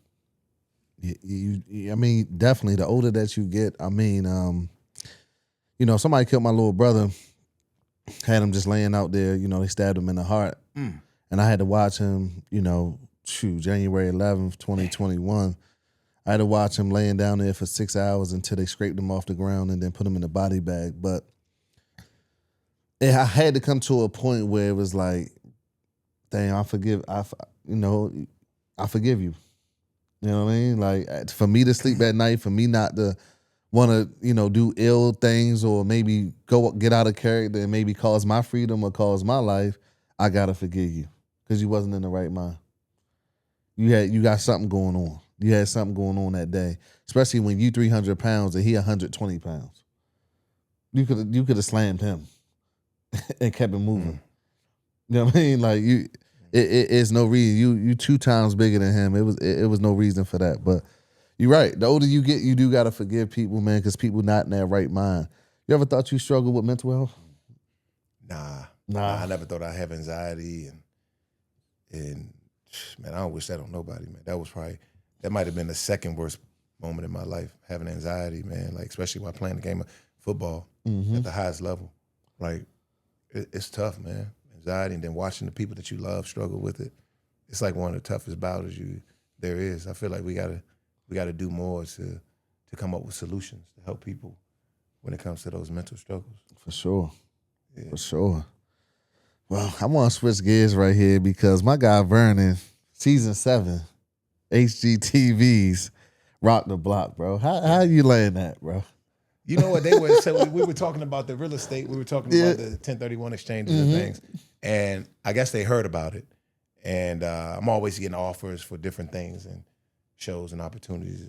I mean, definitely. The older that you get, I mean, you know, somebody killed my little brother, had him just laying out there. You know, they stabbed him in the heart, and I had to watch him. You know, January 11th, 2021. I had to watch him laying down there for 6 hours until they scraped him off the ground and then put him in a body bag. But I had to come to a point where it was like, dang, I forgive you. You know what I mean? Like for me to sleep at night, for me not to want to, do ill things or maybe get out of character and maybe cause my freedom or cause my life, I gotta forgive you because you wasn't in the right mind. You got something going on. You had something going on that day, especially when you 300 pounds and he 120 pounds. You could have slammed him and kept it moving. You know what I mean? Like it's no reason. You 2 times bigger than him. It was no reason for that. But you're right. The older you get, you do gotta forgive people, man, because people not in their right mind. You ever thought you struggled with mental health? Nah. I never thought I'd have anxiety and man, I don't wish that on nobody, man. That might have been the second worst moment in my life, having anxiety, man. Like especially while playing the game of football at the highest level. Like it's tough, man. Anxiety, and then watching the people that you love struggle with it. It's like one of the toughest battles there is. I feel like we gotta do more to come up with solutions to help people when it comes to those mental struggles. For sure. Yeah. For sure. Well, I want to switch gears right here because my guy Vernon, season 7, HGTV's Rock the Block, bro. How you laying that, bro? You know what they were saying? We were talking about the real estate. We were talking about the 1031 exchanges and things. And I guess they heard about it. And I'm always getting offers for different things and shows and opportunities.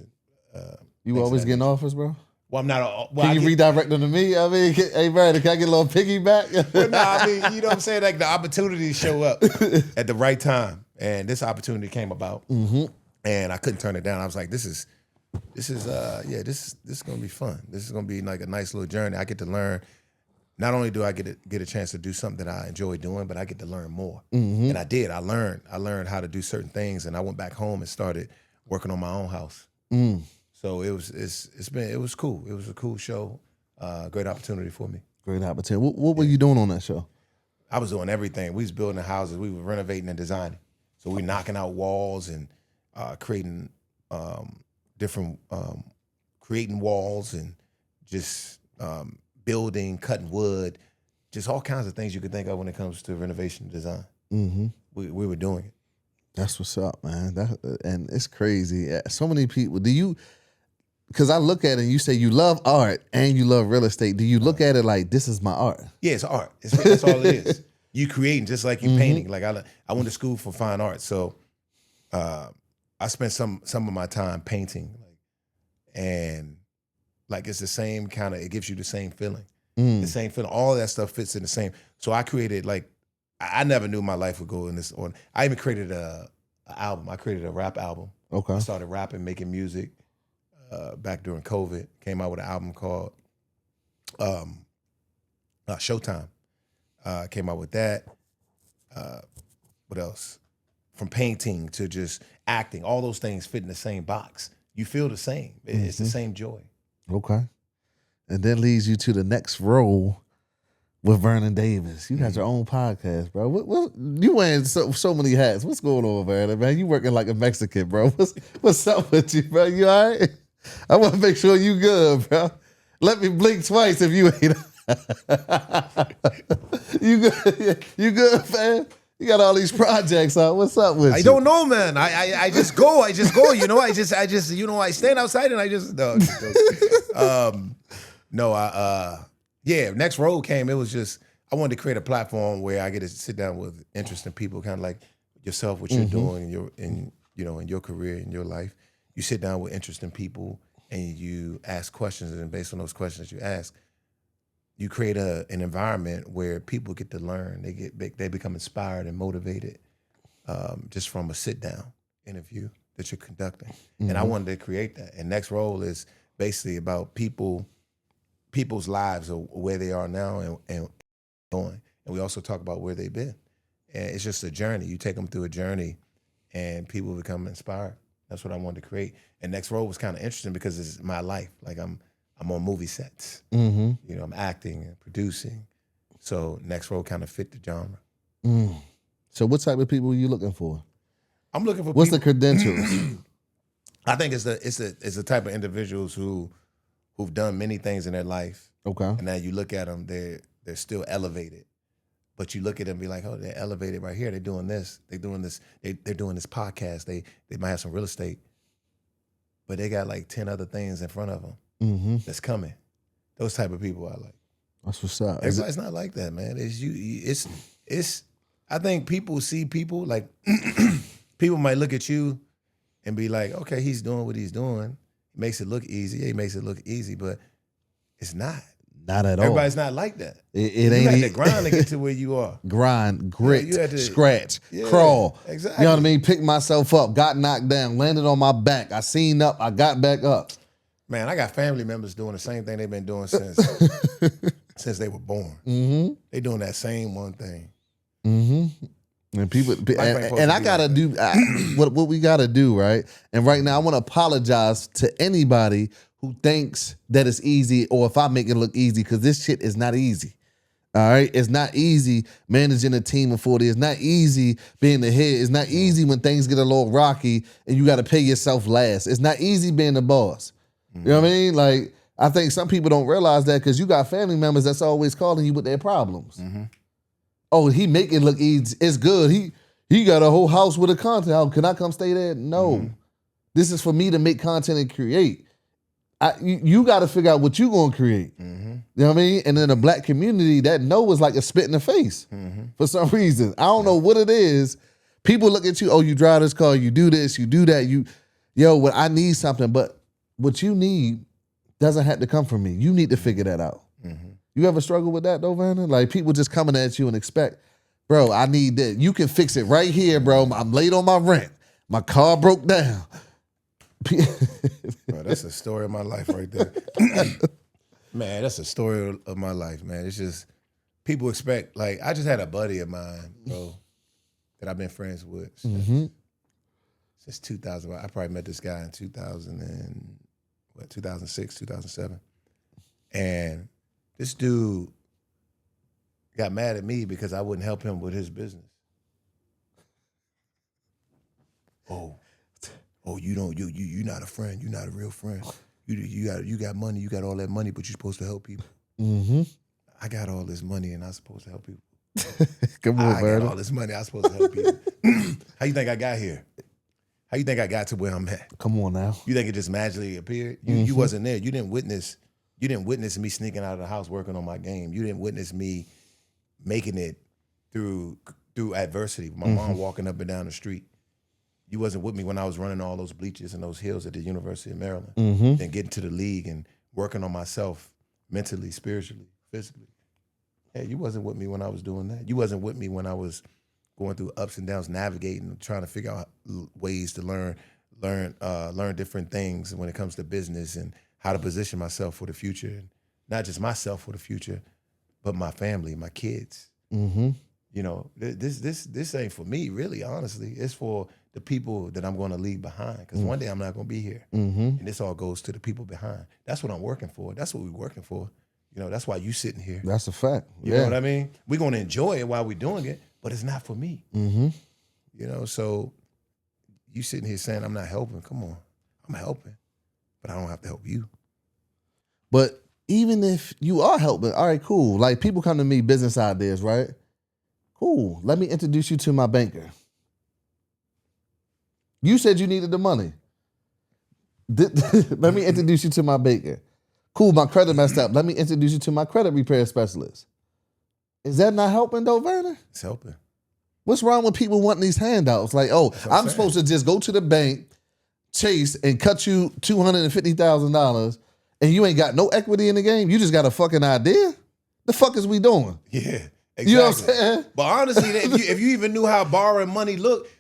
You always getting offers, bro? Well, I'm not. Can you redirect them to me? I mean, hey, Brandon, can I get a little piggyback? Well, no, I mean, you know what I'm saying? Like the opportunities show up at the right time. And this opportunity came about. And I couldn't turn it down. I was like, this is gonna be fun. This is gonna be like a nice little journey. I get to learn. Not only do I get a chance to do something that I enjoy doing, but I get to learn more. And I did. I learned how to do certain things, and I went back home and started working on my own house. So it was cool. It was a cool show. Great opportunity for me. Great opportunity. What were you doing on that show? I was doing everything. We was building houses. We were renovating and designing. So we knocking out walls and creating creating walls and just building, cutting wood, just all kinds of things you could think of when it comes to renovation and design. We were doing it. That's what's up, man. And it's crazy. So many people. Because I look at it and you say you love art and you love real estate. Do you look at it like this is my art? Yeah, it's art. That's all it is. You creating just like you painting. Like I went to school for fine art, so I spent some of my time painting, and like it's the same kind of. It gives you the same feeling, the same feeling. All of that stuff fits in the same. So I created I never knew my life would go in this order. I even created a album. I created a rap album. Okay. I started rapping, making music back during COVID. Came out with an album called Showtime. Came out with that. What else? From painting to just acting, all those things fit in the same box. You feel the same. It's the same joy. Okay. And that leads you to the next role with Vernon Davis. You got your own podcast, bro. What you wearing so many hats. What's going on, Vernon, man? You working like a Mexican, bro. What's up with you, bro? You all right? I want to make sure you good, bro. Let me blink twice if you ain't. You good? You good, fam? You got all these projects out. What's up with you? I don't know, man. I just go. You know, I just I stand outside and I just next road came. It was just I wanted to create a platform where I get to sit down with interesting people, kind of like yourself, what you're doing in your career, in your life. You sit down with interesting people and you ask questions, and based on those questions you ask, you create an environment where people get to learn. They become inspired and motivated just from a sit down interview that you're conducting. And I wanted to create that. And Next Role is basically about people's lives or where they are now and going. And we also talk about where they've been. And it's just a journey. You take them through a journey, and people become inspired. That's what I wanted to create. And Next Role was kind of interesting because it's my life. Like I'm on movie sets. You know, I'm acting and producing. So Next Role kind of fit the genre. So what type of people are you looking for? I'm looking for What's people, the credentials? I think it's the type of individuals who've done many things in their life. Okay. And now you look at them, they're still elevated But you look at them and be like, oh, they're elevated right here. They're doing this. They're doing this. They're doing this podcast. They might have some real estate. But they got like 10 other things in front of them that's coming. Those type of people I like. That's what's up. Everybody's not like that, man. It's I think people see people like people might look at you and be like, okay, he's doing what he's doing. He makes it look easy. Yeah, he makes it look easy, but it's not. Not at all. Everybody's not like that. It you ain't. You had to grind to get to where you are. Grind, grit, you had to, scratch, crawl. Exactly. You know what I mean? Pick myself up, got knocked down, landed on my back. I seen up, I got back up. Man, I got family members doing the same thing they've been doing since they were born. They doing that same one thing. And people, and I gotta do what we gotta do, right? And right now, I want to apologize to anybody who thinks that it's easy, or if I make it look easy, because this shit is not easy. All right, it's not easy managing a team of 40. It's not easy being the head. It's not easy when things get a little rocky and you got to pay yourself last. It's not easy being the boss. You know what I mean? Like, I think some people don't realize that because you got family members that's always calling you with their problems. Oh, he make it look easy. It's good. He got a whole house with a content. Oh, can I come stay there? No. This is for me to make content and create. You got to figure out what you going to create. You know what I mean? And in the black community, that no is like a spit in the face for some reason. I don't know what it is. People look at you, oh, you drive this car, you do this, you do that. Well, I need something, but what you need doesn't have to come from me. You need to figure that out. You ever struggle with that though, Vernon? Like people just coming at you and expect, bro, I need that. You can fix it right here, bro. I'm late on my rent. My car broke down. Bro, that's a story of my life right there. Man, that's a story of my life, man. It's just, people expect, like, I just had a buddy of mine, bro, that I've been friends with since 2000. I probably met this guy in 2006, 2007. And this dude got mad at me because I wouldn't help him with his business. You're not a friend. You're not a real friend. You got money. You got all that money, but you're supposed to help people. I got all this money and I'm supposed to help people. Come on, I got all this money. I'm supposed to help people. How you think I got here? How you think I got to where I'm at? Come on now. You think it just magically appeared? You wasn't there. You didn't witness me sneaking out of the house working on my game. You didn't witness me making it through adversity. My mom walking up and down the street. You wasn't with me when I was running all those bleachers and those hills at the University of Maryland and getting to the league and working on myself mentally, spiritually, physically. Hey, you wasn't with me when I was doing that. You wasn't with me when I was going through ups and downs, navigating, trying to figure out ways to learn different things when it comes to business and how to position myself for the future. And not just myself for the future, but my family, my kids. You know, this ain't for me, really, honestly. It's for the people that I'm going to leave behind, because one day I'm not going to be here. And this all goes to the people behind. That's what I'm working for. That's what we're working for. You know, that's why you sitting here. That's a fact. You know what I mean? We're going to enjoy it while we're doing it, but it's not for me. You know, so you sitting here saying I'm not helping. Come on. I'm helping, but I don't have to help you. But even if you are helping, all right, cool. Like people come to me, business ideas, right? Cool. Let me introduce you to my banker. You said you needed the money. Let me introduce you to my banker. Cool, my credit messed up. Let me introduce you to my credit repair specialist. Is that not helping though, Vernon? It's helping. What's wrong with people wanting these handouts? Like, oh, I'm supposed to just go to the bank, Chase, and cut you $250,000 and you ain't got no equity in the game? You just got a fucking idea? The fuck is we doing? Yeah. Exactly. You know what I'm saying? But honestly, if you even knew how borrowing money looked,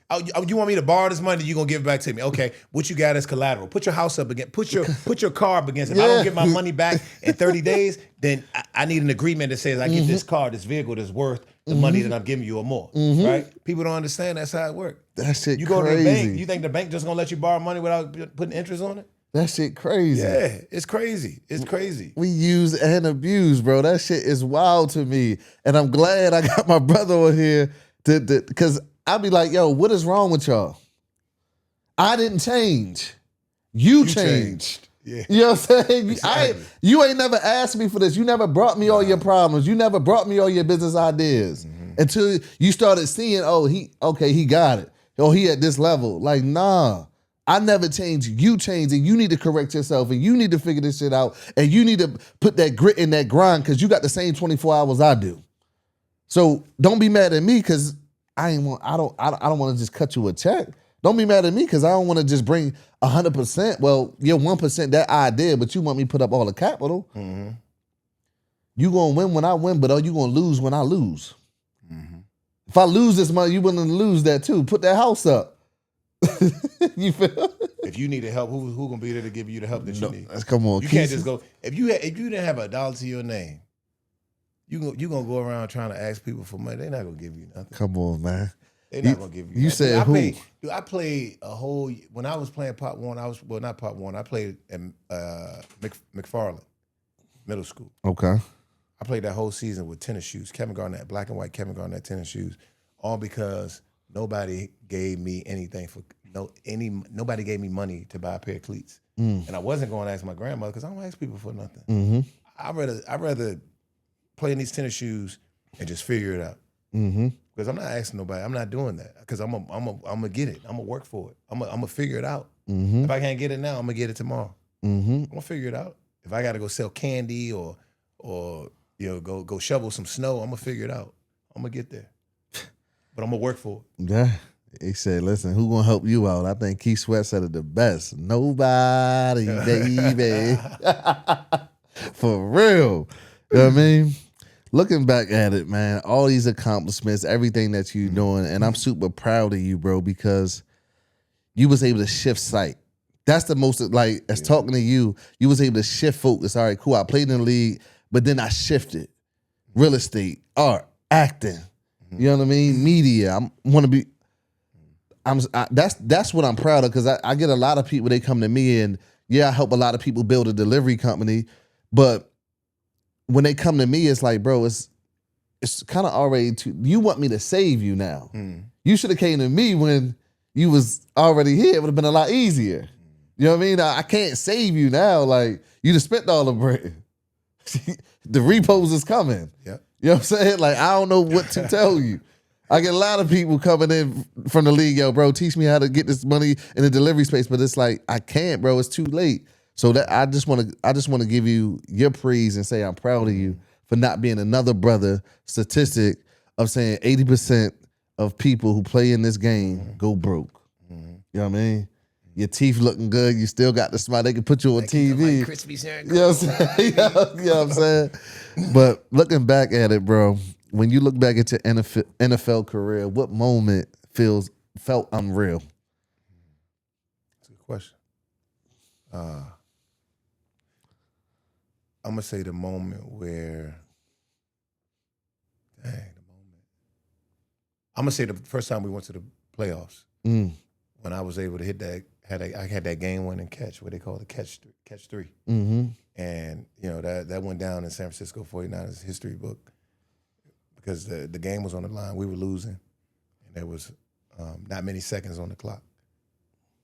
you want me to borrow this money, you're going to give it back to me. Okay, what you got as collateral? Put your house up against, put your car up against it. If I don't get my money back in 30 days, then I need an agreement that says I get this car, this vehicle that's worth the money that I'm giving you or more, right? People don't understand that's how it works. That shit You crazy. go to the bank, you think the bank just going to let you borrow money without putting interest on it? That shit crazy. Yeah, it's crazy. It's crazy. We use and abuse, bro. That shit is wild to me. And I'm glad I got my brother on here because I be like, yo, what is wrong with y'all? I didn't change. You changed. Yeah. You know what I'm saying? Exactly. You ain't never asked me for this. You never brought me all your problems. You never brought me all your business ideas. until you started seeing, he got it. Oh, he at this level. Like, nah. I never changed. You changed, and you need to correct yourself, and you need to figure this shit out, and you need to put that grit in that grind because you got the same 24 hours I do. So don't be mad at me because I don't want to just cut you a check. Don't be mad at me because I don't want to just bring 100%. Well, you're 1% that I did, but you want me to put up all the capital. Mm-hmm. You gonna win when I win, but are you gonna lose when I lose? Mm-hmm. If I lose this money, you willing to lose that too. Put that house up. You feel? If you need help, who gonna be there to give you the help that you need? Come on, you can't just go. If you didn't have $1 to your name, you gonna go around trying to ask people for money. They're not gonna give you nothing. Come on, man. They're not gonna give you. You said who? I played a whole. When I was playing Pop One, not Pop One. I played at McFarland Middle School. Okay. I played that whole season with tennis shoes, Kevin Garnett, black and white Kevin Garnett tennis shoes, all because nobody gave me anything nobody gave me money to buy a pair of cleats. And I wasn't going to ask my grandmother because I don't ask people for nothing. Mm-hmm. I'd rather play in these tennis shoes and just figure it out. Mm-hmm. Because I'm not asking nobody. I'm not doing that because I'm gonna get it. I'm gonna work for it. I'm gonna figure it out. Mm-hmm. If I can't get it now, I'm gonna get it tomorrow. Mm-hmm. I'm gonna figure it out. If I gotta go sell candy or go shovel some snow, I'm gonna figure it out. I'm gonna get there. But I'm gonna work for it. Yeah. He said, listen, who gonna help you out? I think Keith Sweat said it the best. Nobody, baby. For real. You know what I mean? Looking back at it, man, all these accomplishments, everything that you're doing, and I'm super proud of you, bro, because you was able to shift sight. That's the most, talking to you, you was able to shift focus. All right, cool, I played in the league, but then I shifted. Real estate, art, acting, you know what I mean? Media, that's what I'm proud of because I get a lot of people, they come to me and I help a lot of people build a delivery company, but when they come to me, it's like, bro, it's kind of already you want me to save you now. You should have came to me when you was already here. It would have been a lot easier. You know what I mean? I can't save you now. Like, you just spent all the bread. The repos is coming. Yep. You know what I'm saying? Like, I don't know what to tell you. I get a lot of people coming in from the league, yo, bro, teach me how to get this money in the delivery space. But it's like, I can't, bro. It's too late. So that I just want to give you your praise and say I'm proud of you for not being another brother statistic of saying 80% of people who play in this game go broke. You know what I mean? Your teeth looking good. You still got the smile. They can put you on TV. Like crispy you know what I'm saying? You know what I'm saying? But looking back at it, bro, when you look back at your NFL career, what moment felt unreal? That's a good question. I'm gonna say the moment where, I'm gonna say the first time we went to the playoffs when I was able to hit that. I had that game-winning catch, what they call the catch three, and that went down in San Francisco 49ers history book because the game was on the line. We were losing, and there was not many seconds on the clock,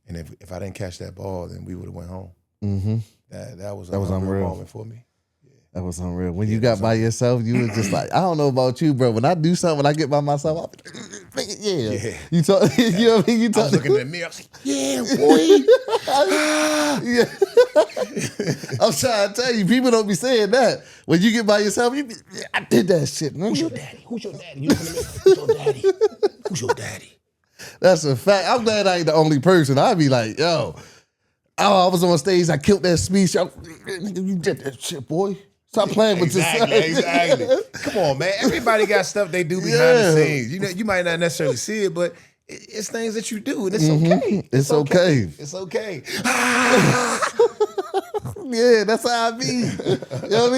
and if I didn't catch that ball, then we would have went home. Mm-hmm. That was unreal moment for me. That was unreal. When you got by yourself, you was just like, I don't know about you, bro. When I do something, when I get by myself, I'll be like, yeah. You talk, you know what I mean? You talk. I was looking in the mirror. I was like, yeah, boy. I'm trying to tell you, people don't be saying that. When you get by yourself, you be, I did that shit. Who's your daddy? Who's your daddy? You look in the mirror. Who's your daddy? Who's your daddy? That's a fact. I'm glad I ain't the only person. I'd be like, yo, I was on stage. I killed that speech. You did that shit, boy. Stop playing with yourself. Exactly. Come on, man. Everybody got stuff they do behind the scenes. You might not necessarily see it, but it's things that you do, and it's okay. It's okay. It's okay. Yeah, that's how I be. You know what I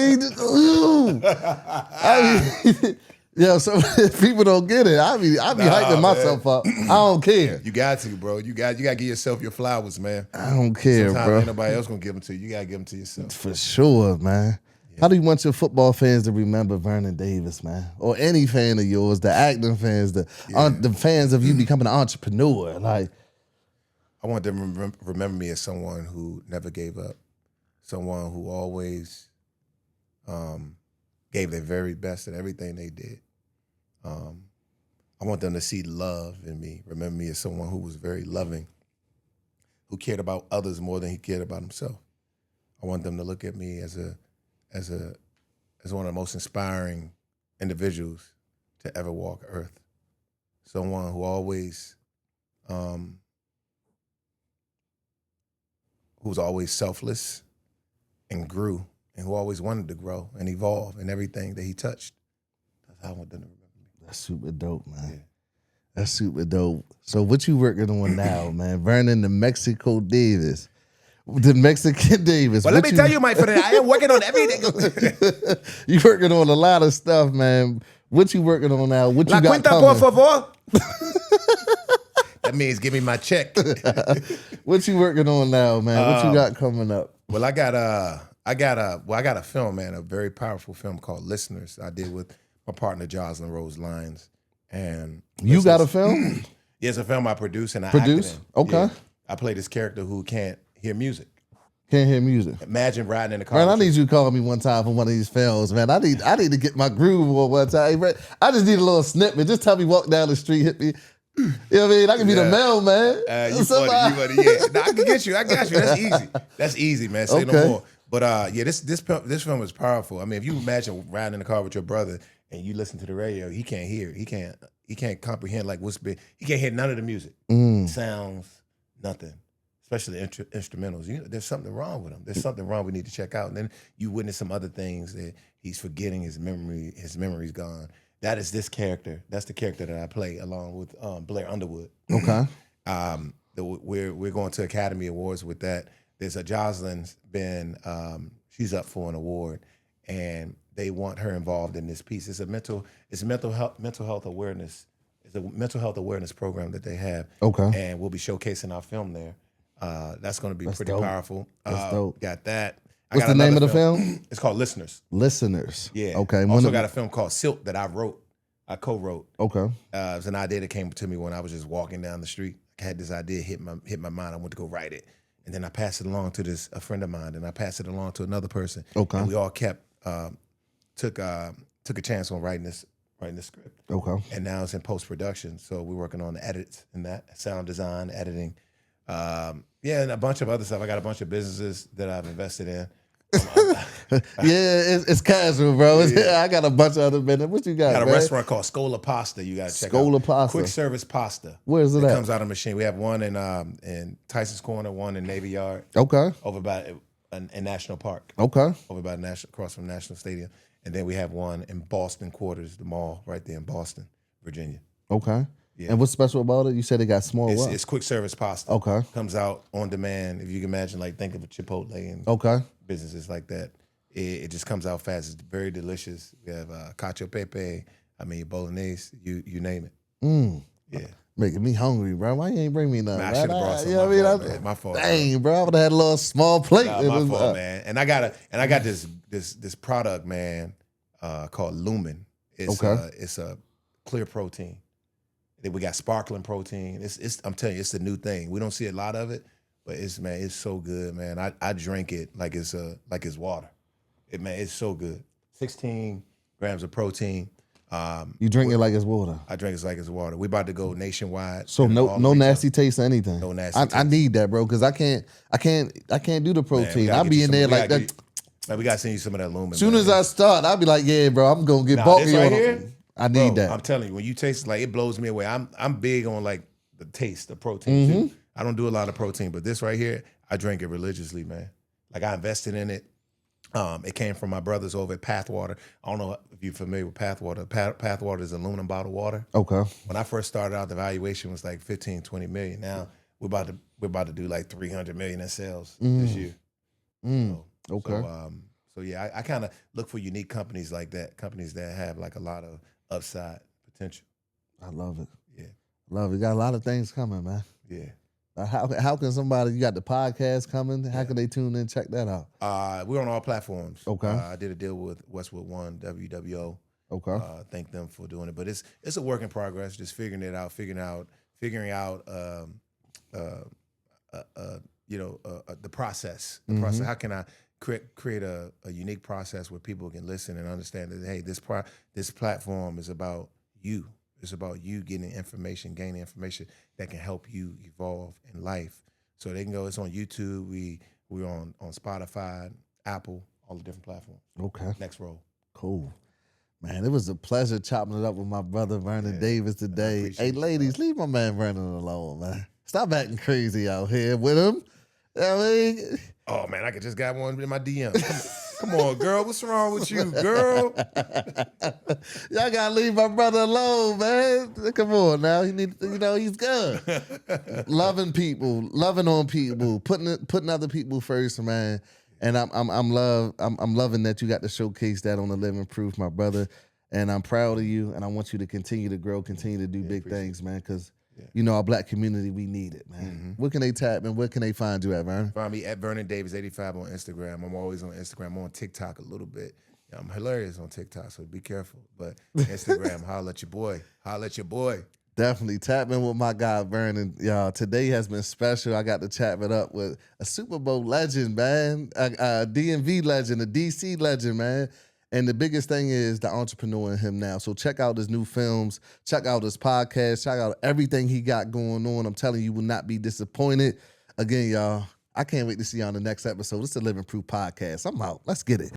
mean? So people don't get it. I be hyping myself up. I don't care. You got to, bro. You got to give yourself your flowers, man. I don't care, Sometimes bro. ain't nobody else gonna give them to you. You gotta give them to yourself. For sure, man. Yeah. How do you want your football fans to remember Vernon Davis, man? Or any fan of yours, the acting fans, the fans of you becoming an entrepreneur? Like, I want them to remember me as someone who never gave up, someone who always gave their very best at everything they did. I want them to see love in me. Remember me as someone who was very loving, who cared about others more than he cared about himself. I want them to look at me as one of the most inspiring individuals to ever walk Earth. Someone who always, who's always selfless and grew, and who always wanted to grow and evolve in everything that he touched. That's how I want them to remember me. That's super dope, man. Yeah. That's super dope. So what you working on now, man? Vernon the Mexico Davis. The Mexican Davis. Well, let me tell you, my friend, I am working on everything. You working on a lot of stuff, man. What you working on now? What you La got cuenta, coming? por favor. That means give me my check. What you working on now, man? What you got coming up? Well, I got a film, man, a very powerful film called Listeners. I did with my partner Jocelyn Rose Lyons. And You got a film? Yeah, it's a film I produced and I Produce? acted in. Okay. Yeah. I play this character who can't hear music. Can't hear music. Imagine riding in the car. Man, I with need you to call me one time for one of these films, man. I need to get my groove on one time. I just need a little snippet. Just tell me walk down the street, hit me. You know what I mean? I can be the mailman. You funny, yeah. No, I can get you. I got you. That's easy. That's easy, man. Say no more. But yeah, this film is powerful. I mean, if you imagine riding in the car with your brother and you listen to the radio, he can't hear. He can't comprehend like what's been. He can't hear none of the music, sounds, nothing. Especially instrumentals. You know, there's something wrong with him. There's something wrong we need to check out. And then you witness some other things that he's forgetting. His memory's gone. That is this character. That's the character that I play along with Blair Underwood. Okay. We're going to Academy Awards with that. There's a Jocelyn's been she's up for an award, and they want her involved in this piece. It's a mental health awareness. It's a mental health awareness program that they have. Okay. And we'll be showcasing our film there. That's going to be pretty dope. powerful. That's dope. Got that. What's the name of the film? It's called Listeners. Listeners. Yeah. Okay. Also got a film called Silk that I co-wrote. Okay. It was an idea that came to me when I was just walking down the street. I had this idea hit my mind. I went to go write it, and then I passed it along to a friend of mine, and I passed it along to another person. Okay. And we all took a chance on writing this script. Okay. And now it's in post-production, so we're working on the edits and that sound design, editing. And a bunch of other stuff. I got a bunch of businesses that I've invested in. It's casual, bro. Yeah. I got a bunch of other business. What you got? I got a man? restaurant called Scola Pasta. You got to check out. Scola Pasta. Quick service pasta. Where's it at? Comes out of a machine. We have one in Tyson's Corner, one in Navy Yard. Okay. Over by in National Park. Okay. Over by across from National Stadium, and then we have one in Boston Quarters, the mall right there in Boston, Virginia. Okay. Yeah. And what's special about it? You said it got small. It's quick service pasta. Okay. Comes out on demand. If you can imagine, like think of a Chipotle and businesses like that. It just comes out fast. It's very delicious. We have cacio pepe. Bolognese. You name it. Yeah. Making me hungry, bro. Why you ain't bring me nothing? Man, I should have brought some. My fault. Dang, bro. I would have had a little small plate. My fault, man. And I got this product, man, called Lumen. It's a clear protein. Then we got sparkling protein. I'm telling you, it's a new thing. We don't see a lot of it, but it's so good, man. I drink it like it's water. It's so good. 16 grams of protein. You drink it like it's water. I drink it like it's water. We about to go nationwide. So no nasty taste or anything. No nasty I taste. need that, bro, because I can't do the protein. Man, I'll be in there like that. Man, we gotta send you some of that Lumen. As soon as I start, I'll be like, yeah, bro, I'm gonna get bulky this right on here, I need that. I'm telling you, when you taste it, like it blows me away. I'm big on like the taste of protein too. I don't do a lot of protein, but this right here, I drink it religiously, man. Like I invested in it. It came from my brothers over at Pathwater. I don't know if you're familiar with Pathwater. Pathwater is aluminum bottled water. Okay. When I first started out, the valuation was like 15, 20 million. Now we're about to do like 300 million in sales this year. Okay. So yeah, I kind of look for unique companies like that, companies that have like a lot of upside potential. I love it. Yeah. Love it. You got a lot of things coming, man. Yeah. How can somebody, you got the podcast coming, how can they tune in and check that out? We're on all platforms. Okay. I did a deal with Westwood One, WWO. Okay. Thank them for doing it. But it's a work in progress, just figuring it out, figuring out the process. The process. How can I create a unique process where people can listen and understand that, hey, this platform is about you. It's about you getting information, gaining information that can help you evolve in life. So they can go. It's on YouTube. We're on Spotify, Apple, all the different platforms. Okay. Next roll. Cool. Man, it was a pleasure chopping it up with my brother Vernon Davis today. Hey, ladies, leave my man Vernon alone, man. Stop acting crazy out here with him. You know what I mean? Oh, man, I could just got one in my DM. Come on, girl. What's wrong with you, girl? Y'all gotta leave my brother alone, man. Come on now. He need, he's good. Loving people, loving on people, putting other people first, man. And I'm loving that you got to showcase that on the Living Proof, my brother. And I'm proud of you. And I want you to continue to grow, continue to do big things, man. Because our black community, we need it, man. Mm-hmm. Where can they tap and where can they find you at, Vernon? Find me at Vernon Davis 85 on Instagram. I'm always on Instagram. I'm on TikTok a little bit. I'm hilarious on TikTok, so be careful. But Instagram, holla at your boy. Holla at your boy. Definitely tap in with my guy Vernon. Y'all, today has been special. I got to chat it up with a Super Bowl legend, man, a DMV legend, a DC legend, man. And the biggest thing is the entrepreneur in him now. So check out his new films, check out his podcast, check out everything he got going on. I'm telling you, will not be disappointed. Again, y'all, I can't wait to see you on the next episode. It's the Living Proof Podcast. I'm out. Let's get it.